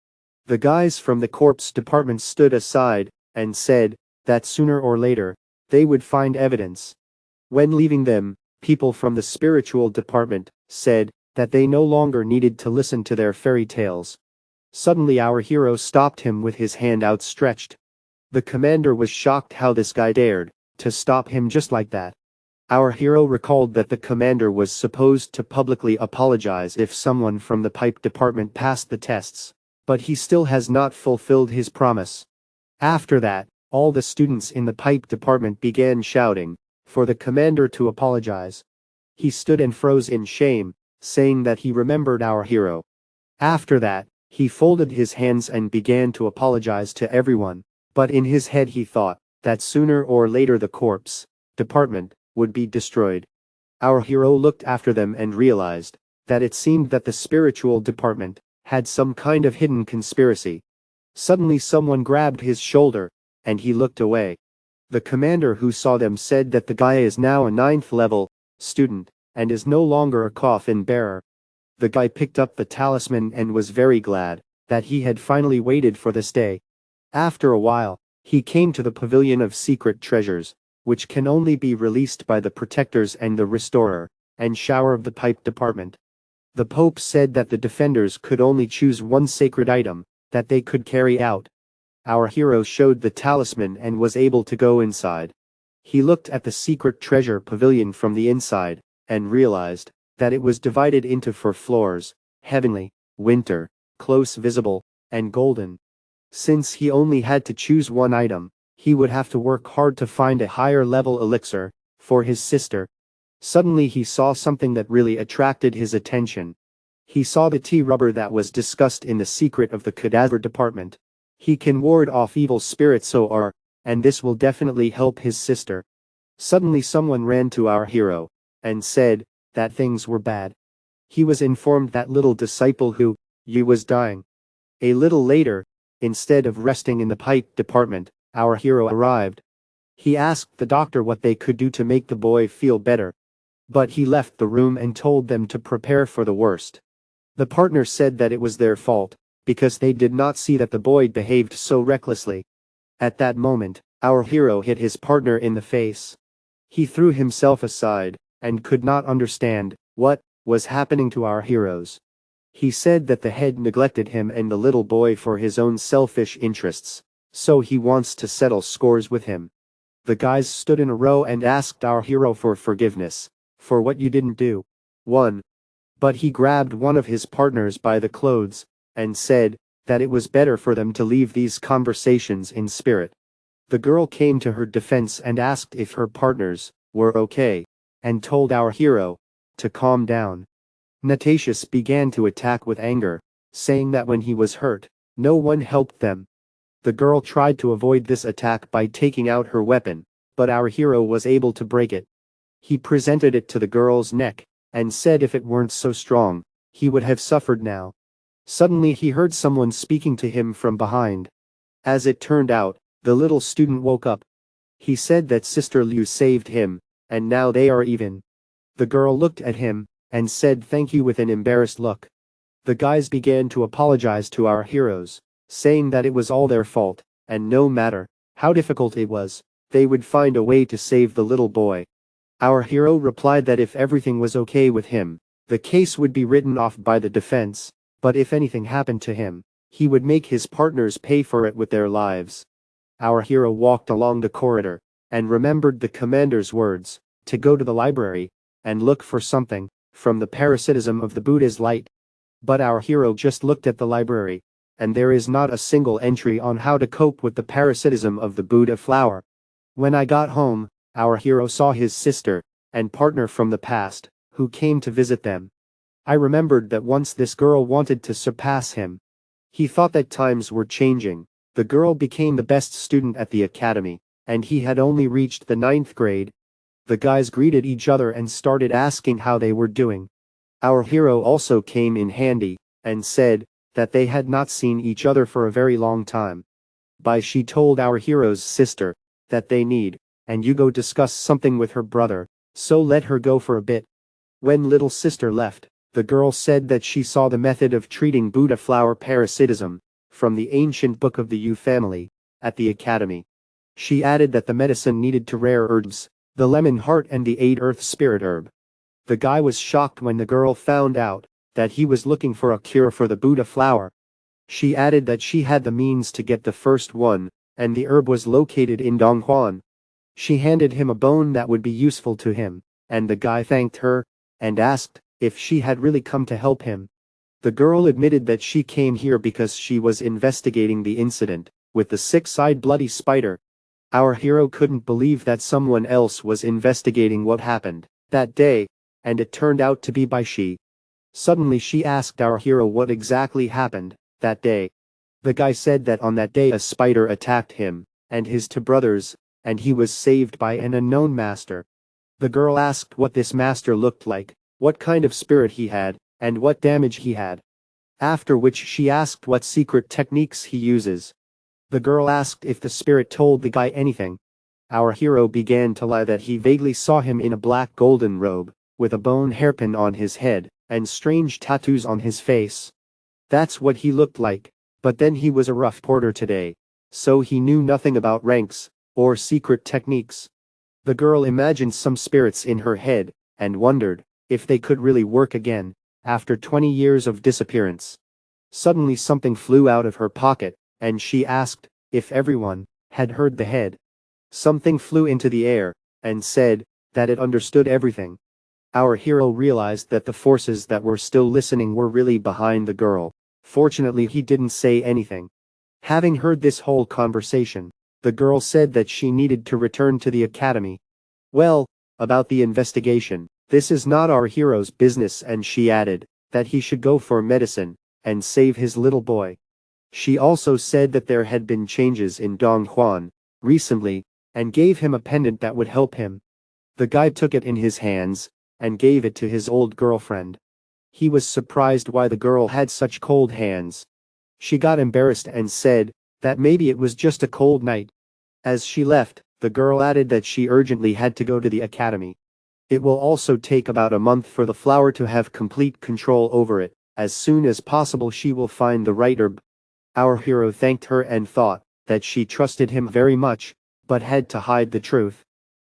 The guys from the corpse department stood aside and said that sooner or later, they would find evidence. When leaving them, people from the spiritual department said that they no longer needed to listen to their fairy tales. Suddenly our hero stopped him with his hand outstretched. The commander was shocked how this guy dared to stop him just like that. Our hero recalled that the commander was supposed to publicly apologize if someone from the pipe department passed the tests, but he still has not fulfilled his promise. After that, all the students in the pipe department began shouting for the commander to apologize. He stood and froze in shame, saying that he remembered our hero. After that, he folded his hands and began to apologize to everyone, but in his head he thought that sooner or later the corpse department would be destroyed. Our hero looked after them and realized that it seemed that the spiritual department had some kind of hidden conspiracy. Suddenly someone grabbed his shoulder, and he looked away. The commander who saw them said that the guy is now a 9th level student and is no longer a coffin bearer. The guy picked up the talisman and was very glad that he had finally waited for this day. After a while, he came to the pavilion of secret treasures, which can only be released by the protectors and the restorer and shower of the pipe department. The Pope said that the defenders could only choose one sacred item that they could carry out. Our hero showed the talisman and was able to go inside. He looked at the secret treasure pavilion from the inside and realized that it was divided into 4 floors: heavenly, winter, close visible, and golden. Since he only had to choose one item, he would have to work hard to find a higher level elixir for his sister. Suddenly he saw something that really attracted his attention. He saw the tea rubber that was discussed in the secret of the cadaver department. He can ward off evil spirits and this will definitely help his sister. Suddenly someone ran to our hero and said that things were bad. He was informed that little disciple who was dying. A little later, instead of resting in the pipe department, our hero arrived. He asked the doctor what they could do to make the boy feel better. But he left the room and told them to prepare for the worst. The partner said that it was their fault, because they did not see that the boy behaved so recklessly. At that moment, our hero hit his partner in the face. He threw himself aside and could not understand what was happening to our heroes. He said that the head neglected him and the little boy for his own selfish interests, so he wants to settle scores with him. The guys stood in a row and asked our hero for forgiveness for what you didn't do. But he grabbed one of his partners by the clothes and said that it was better for them to leave these conversations in spirit. The girl came to her defense and asked if her partners were okay, and told our hero to calm down. Natasius began to attack with anger, saying that when he was hurt, no one helped them. The girl tried to avoid this attack by taking out her weapon, but our hero was able to break it. He presented it to the girl's neck and said if it weren't so strong, he would have suffered now. Suddenly he heard someone speaking to him from behind. As it turned out, the little student woke up. He said that Sister Liu saved him and now they are even. The girl looked at him and said thank you with an embarrassed look. The guys began to apologize to our heroes, saying that it was all their fault, and no matter how difficult it was, they would find a way to save the little boy. Our hero replied that if everything was okay with him, the case would be written off by the defense, but if anything happened to him, he would make his partners pay for it with their lives. Our hero walked along the corridor and remembered the commander's words to go to the library and look for something from the parasitism of the Buddha's light. But our hero just looked at the library, and there is not a single entry on how to cope with the parasitism of the Buddha flower. When I got home, our hero saw his sister and partner from the past, who came to visit them. I remembered that once this girl wanted to surpass him. He thought that times were changing. The girl became the best student at the academy, and he had only reached the 9th grade. The guys greeted each other and started asking how they were doing. Our hero also came in handy and said that they had not seen each other for a very long time. She told our hero's sister that they need and you go discuss something with her brother, so let her go for a bit. When little sister left, the girl said that she saw the method of treating Buddha flower parasitism from the ancient book of the Yu family at the academy. She added that the medicine needed 2 rare herbs, the lemon heart and the 8 earth spirit herb. The guy was shocked when the girl found out that he was looking for a cure for the Buddha flower. She added that she had the means to get the first one, and the herb was located in Donghuan. She handed him a bone that would be useful to him, and the guy thanked her and asked if she had really come to help him. The girl admitted that she came here because she was investigating the incident with the 6-eyed bloody spider. Our hero couldn't believe that someone else was investigating what happened that day, and it turned out to be she. Suddenly she asked our hero what exactly happened that day. The guy said that on that day a spider attacked him and his 2 brothers, and he was saved by an unknown master. The girl asked what this master looked like, what kind of spirit he had, and what damage he had. After which she asked what secret techniques he uses. The girl asked if the spirit told the guy anything. Our hero began to lie that he vaguely saw him in a black golden robe, with a bone hairpin on his head, and strange tattoos on his face. That's what he looked like, but then he was a rough porter today, so he knew nothing about ranks or secret techniques. The girl imagined some spirits in her head, and wondered if they could really work again after 20 years of disappearance. Suddenly something flew out of her pocket, and she asked if everyone had heard the head. Something flew into the air and said that it understood everything. Our hero realized that the forces that were still listening were really behind the girl. Fortunately, he didn't say anything. Having heard this whole conversation, the girl said that she needed to return to the academy. Well, about the investigation, this is not our hero's business, and she added that he should go for medicine and save his little boy. She also said that there had been changes in Donghuan recently and gave him a pendant that would help him. The guy took it in his hands and gave it to his old girlfriend. He was surprised why the girl had such cold hands. She got embarrassed and said that maybe it was just a cold night. As she left, the girl added that she urgently had to go to the academy. It will also take about a month for the flower to have complete control over it. As soon as possible she will find the right herb. Our hero thanked her and thought that she trusted him very much, but had to hide the truth.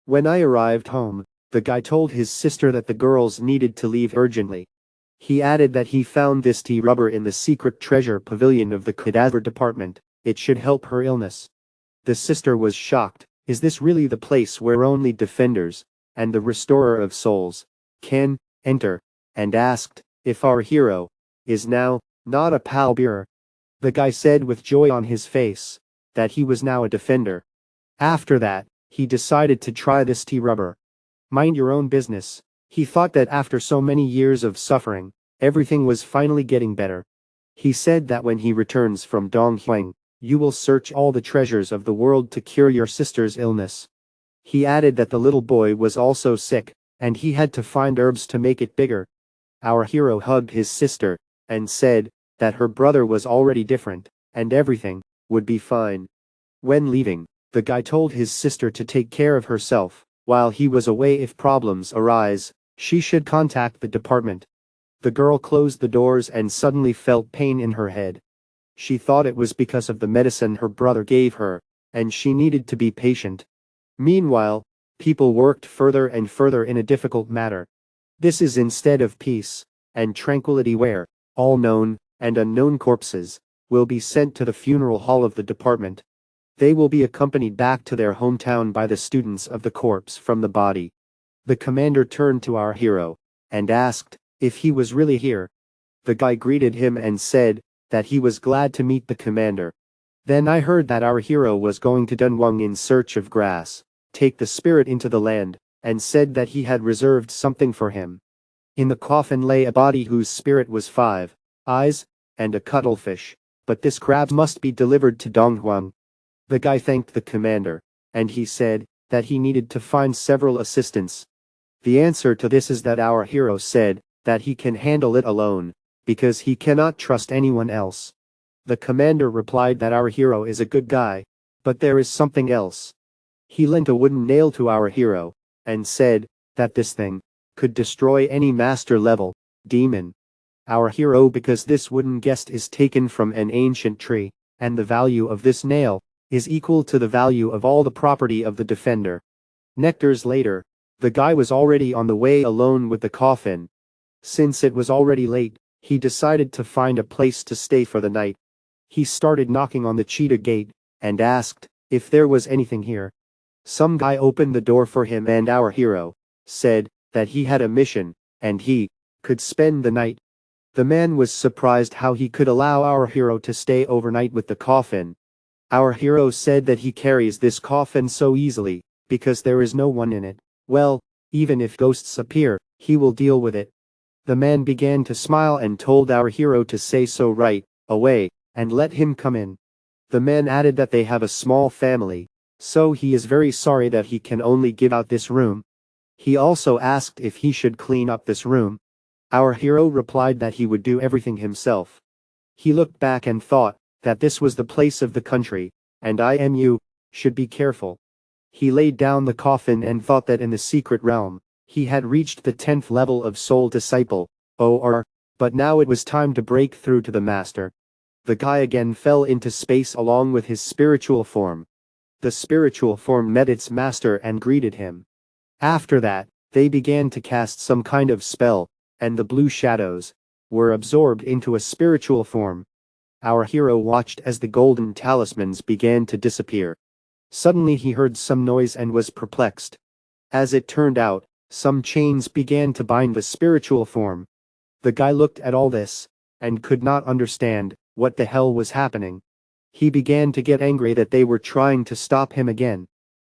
When I arrived home, the guy told his sister that the girls needed to leave urgently. He added that he found this tea rubber in the secret treasure pavilion of the cadaver department. It should help her illness. The sister was shocked. Is this really the place where only defenders and the restorer of souls can enter? And asked if our hero is now not a pallbearer. The guy said with joy on his face that he was now a defender. After that, he decided to try this tea rubber. Mind your own business. He thought that after so many years of suffering, everything was finally getting better. He said that when he returns from Donghuang, you will search all the treasures of the world to cure your sister's illness. He added that the little boy was also sick, and he had to find herbs to make it bigger. Our hero hugged his sister and said that her brother was already different, and everything would be fine. When leaving, the guy told his sister to take care of herself While he was away, if problems arise, she should contact the department. The girl closed the doors and suddenly felt pain in her head. She thought it was because of the medicine her brother gave her, and she needed to be patient. Meanwhile, people worked further and further in a difficult matter. This is instead of peace and tranquility, where all known and unknown corpses will be sent to the funeral hall of the department. They will be accompanied back to their hometown by the students of the corpse from the body. The commander turned to our hero and asked if he was really here. The guy greeted him and said that he was glad to meet the commander. Then I heard that our hero was going to Dunhuang in search of grass, take the spirit into the land, and said that he had reserved something for him. In the coffin lay a body whose spirit was 5 eyes and a cuttlefish, but this crab must be delivered to Donghuang. The guy thanked the commander, and he said that he needed to find several assistants. The answer to this is that our hero said that he can handle it alone, because he cannot trust anyone else. The commander replied that our hero is a good guy, but there is something else. He lent a wooden nail to our hero, and said that this thing could destroy any master-level demon. Our hero, because this wooden guest is taken from an ancient tree, and the value of this nail is equal to the value of all the property of the defender. Nectars later, the guy was already on the way alone with the coffin. Since it was already late, he decided to find a place to stay for the night. He started knocking on the cheetah gate and asked if there was anything here. Some guy opened the door for him, and our hero said that he had a mission and he could spend the night. The man was surprised how he could allow our hero to stay overnight with the coffin. Our hero said that he carries this coffin so easily because there is no one in it. Well, even if ghosts appear, he will deal with it. The man began to smile and told our hero to say so right away and let him come in. The man added that they have a small family, so he is very sorry that he can only give out this room. He also asked if he should clean up this room. Our hero replied that he would do everything himself. He looked back and thought that this was the place of the country, and IMU should be careful. He laid down the coffin and thought that in the secret realm, he had reached the 10th level of soul disciple, or, but now it was time to break through to the master. The guy again fell into space along with his spiritual form. The spiritual form met its master and greeted him. After that, they began to cast some kind of spell, and the blue shadows were absorbed into a spiritual form. Our hero watched as the golden talismans began to disappear. Suddenly he heard some noise and was perplexed. As it turned out, some chains began to bind the spiritual form. The guy looked at all this and could not understand what the hell was happening. He began to get angry that they were trying to stop him again.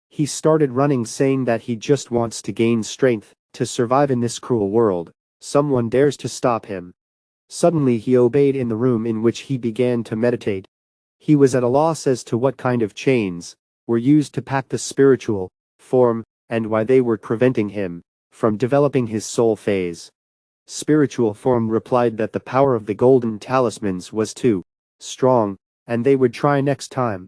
He started running, saying that he just wants to gain strength to survive in this cruel world. Someone dares to stop him. Suddenly he obeyed in the room in which he began to meditate. He was at a loss as to what kind of chains were used to pack the spiritual form, and why they were preventing him from developing his soul phase. Spiritual form replied that the power of the golden talismans was too strong, and they would try next time.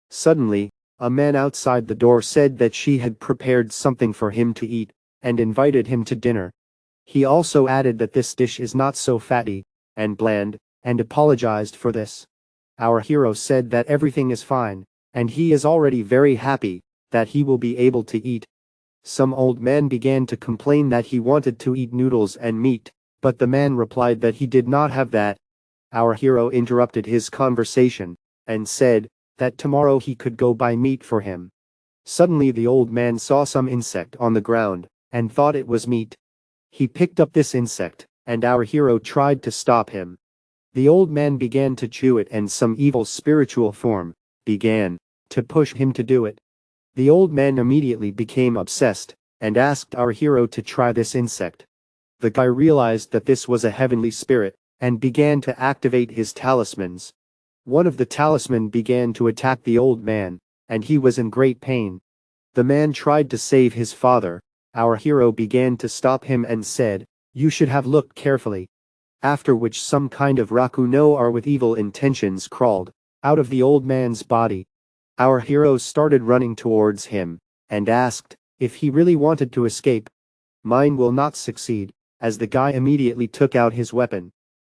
Suddenly, a man outside the door said that she had prepared something for him to eat, and invited him to dinner. He also added that this dish is not so fatty and bland, and apologized for this. Our hero said that everything is fine, and he is already very happy that he will be able to eat. Some old man began to complain that he wanted to eat noodles and meat, but the man replied that he did not have that. Our hero interrupted his conversation and said that tomorrow he could go buy meat for him. Suddenly the old man saw some insect on the ground and thought it was meat. He picked up this insect, and our hero tried to stop him. The old man began to chew it, and some evil spiritual form began to push him to do it. The old man immediately became obsessed and asked our hero to try this insect. The guy realized that this was a heavenly spirit and began to activate his talismans. One of the talisman began to attack the old man, and he was in great pain. The man tried to save his father. Our hero began to stop him and said, "You should have looked carefully." After which some kind of rakuno or with evil intentions crawled out of the old man's body. Our hero started running towards him and asked If he really wanted to escape, mine will not succeed, as the guy immediately took out his weapon.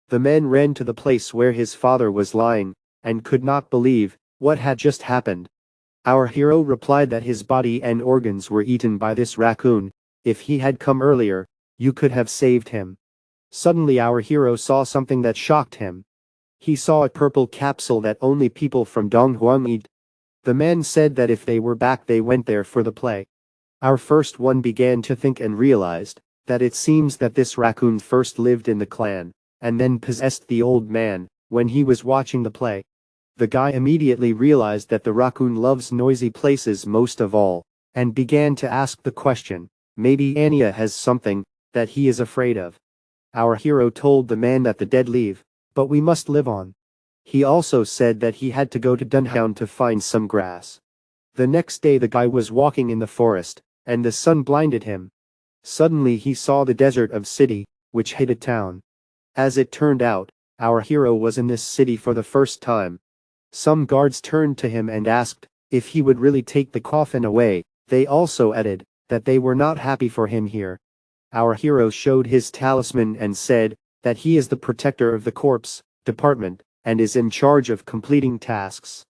The men ran to the place where his father was lying, and could not believe what had just happened. Our hero replied that his body and organs were eaten by this raccoon. If he had come earlier, you could have saved him. Suddenly our hero saw something that shocked him. He saw a purple capsule that only people from Donghuang eat. The man said that if they were back they went there for the play. Our first one began to think and realized that it seems that this raccoon first lived in the clan, and then possessed the old man when he was watching the play. The guy immediately realized that the raccoon loves noisy places most of all, and began to ask the question, maybe Anya has something that he is afraid of. Our hero told the man that the dead leave, but we must live on. He also said that he had to go to Dunhound to find some grass. The next day the guy was walking in the forest, and the sun blinded him. Suddenly he saw the desert of city, which hid a town. As it turned out, our hero was in this city for the first time. Some guards turned to him and asked if he would really take the coffin away. They also added that they were not happy for him here. Our hero showed his talisman and said that he is the protector of the corpse department and is in charge of completing tasks.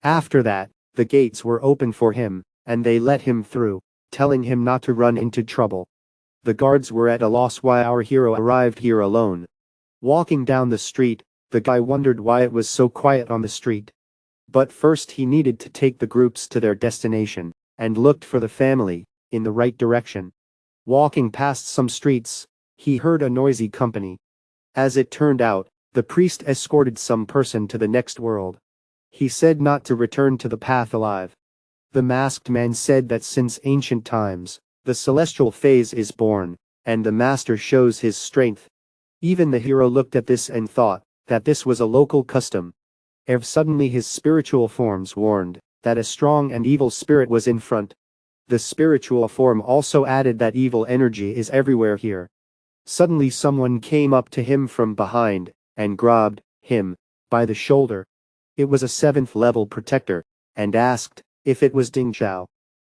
After that, the gates were open for him, and they let him through, telling him not to run into trouble. The guards were at a loss why our hero arrived here alone. Walking down the street, the guy wondered why it was so quiet on the street. But first he needed to take the groups to their destination, and looked for the family in the right direction. Walking past some streets, he heard a noisy company. As it turned out, the priest escorted some person to the next world. He said not to return to the path alive. The masked man said that since ancient times, the celestial phase is born, and the master shows his strength. Even the hero looked at this and thought that this was a local custom. Suddenly his spiritual forms warned that a strong and evil spirit was in front. The spiritual form also added that evil energy is everywhere here. Suddenly someone came up to him from behind and grabbed him by the shoulder. It was a 7th level protector, and asked if it was Ding Zhao.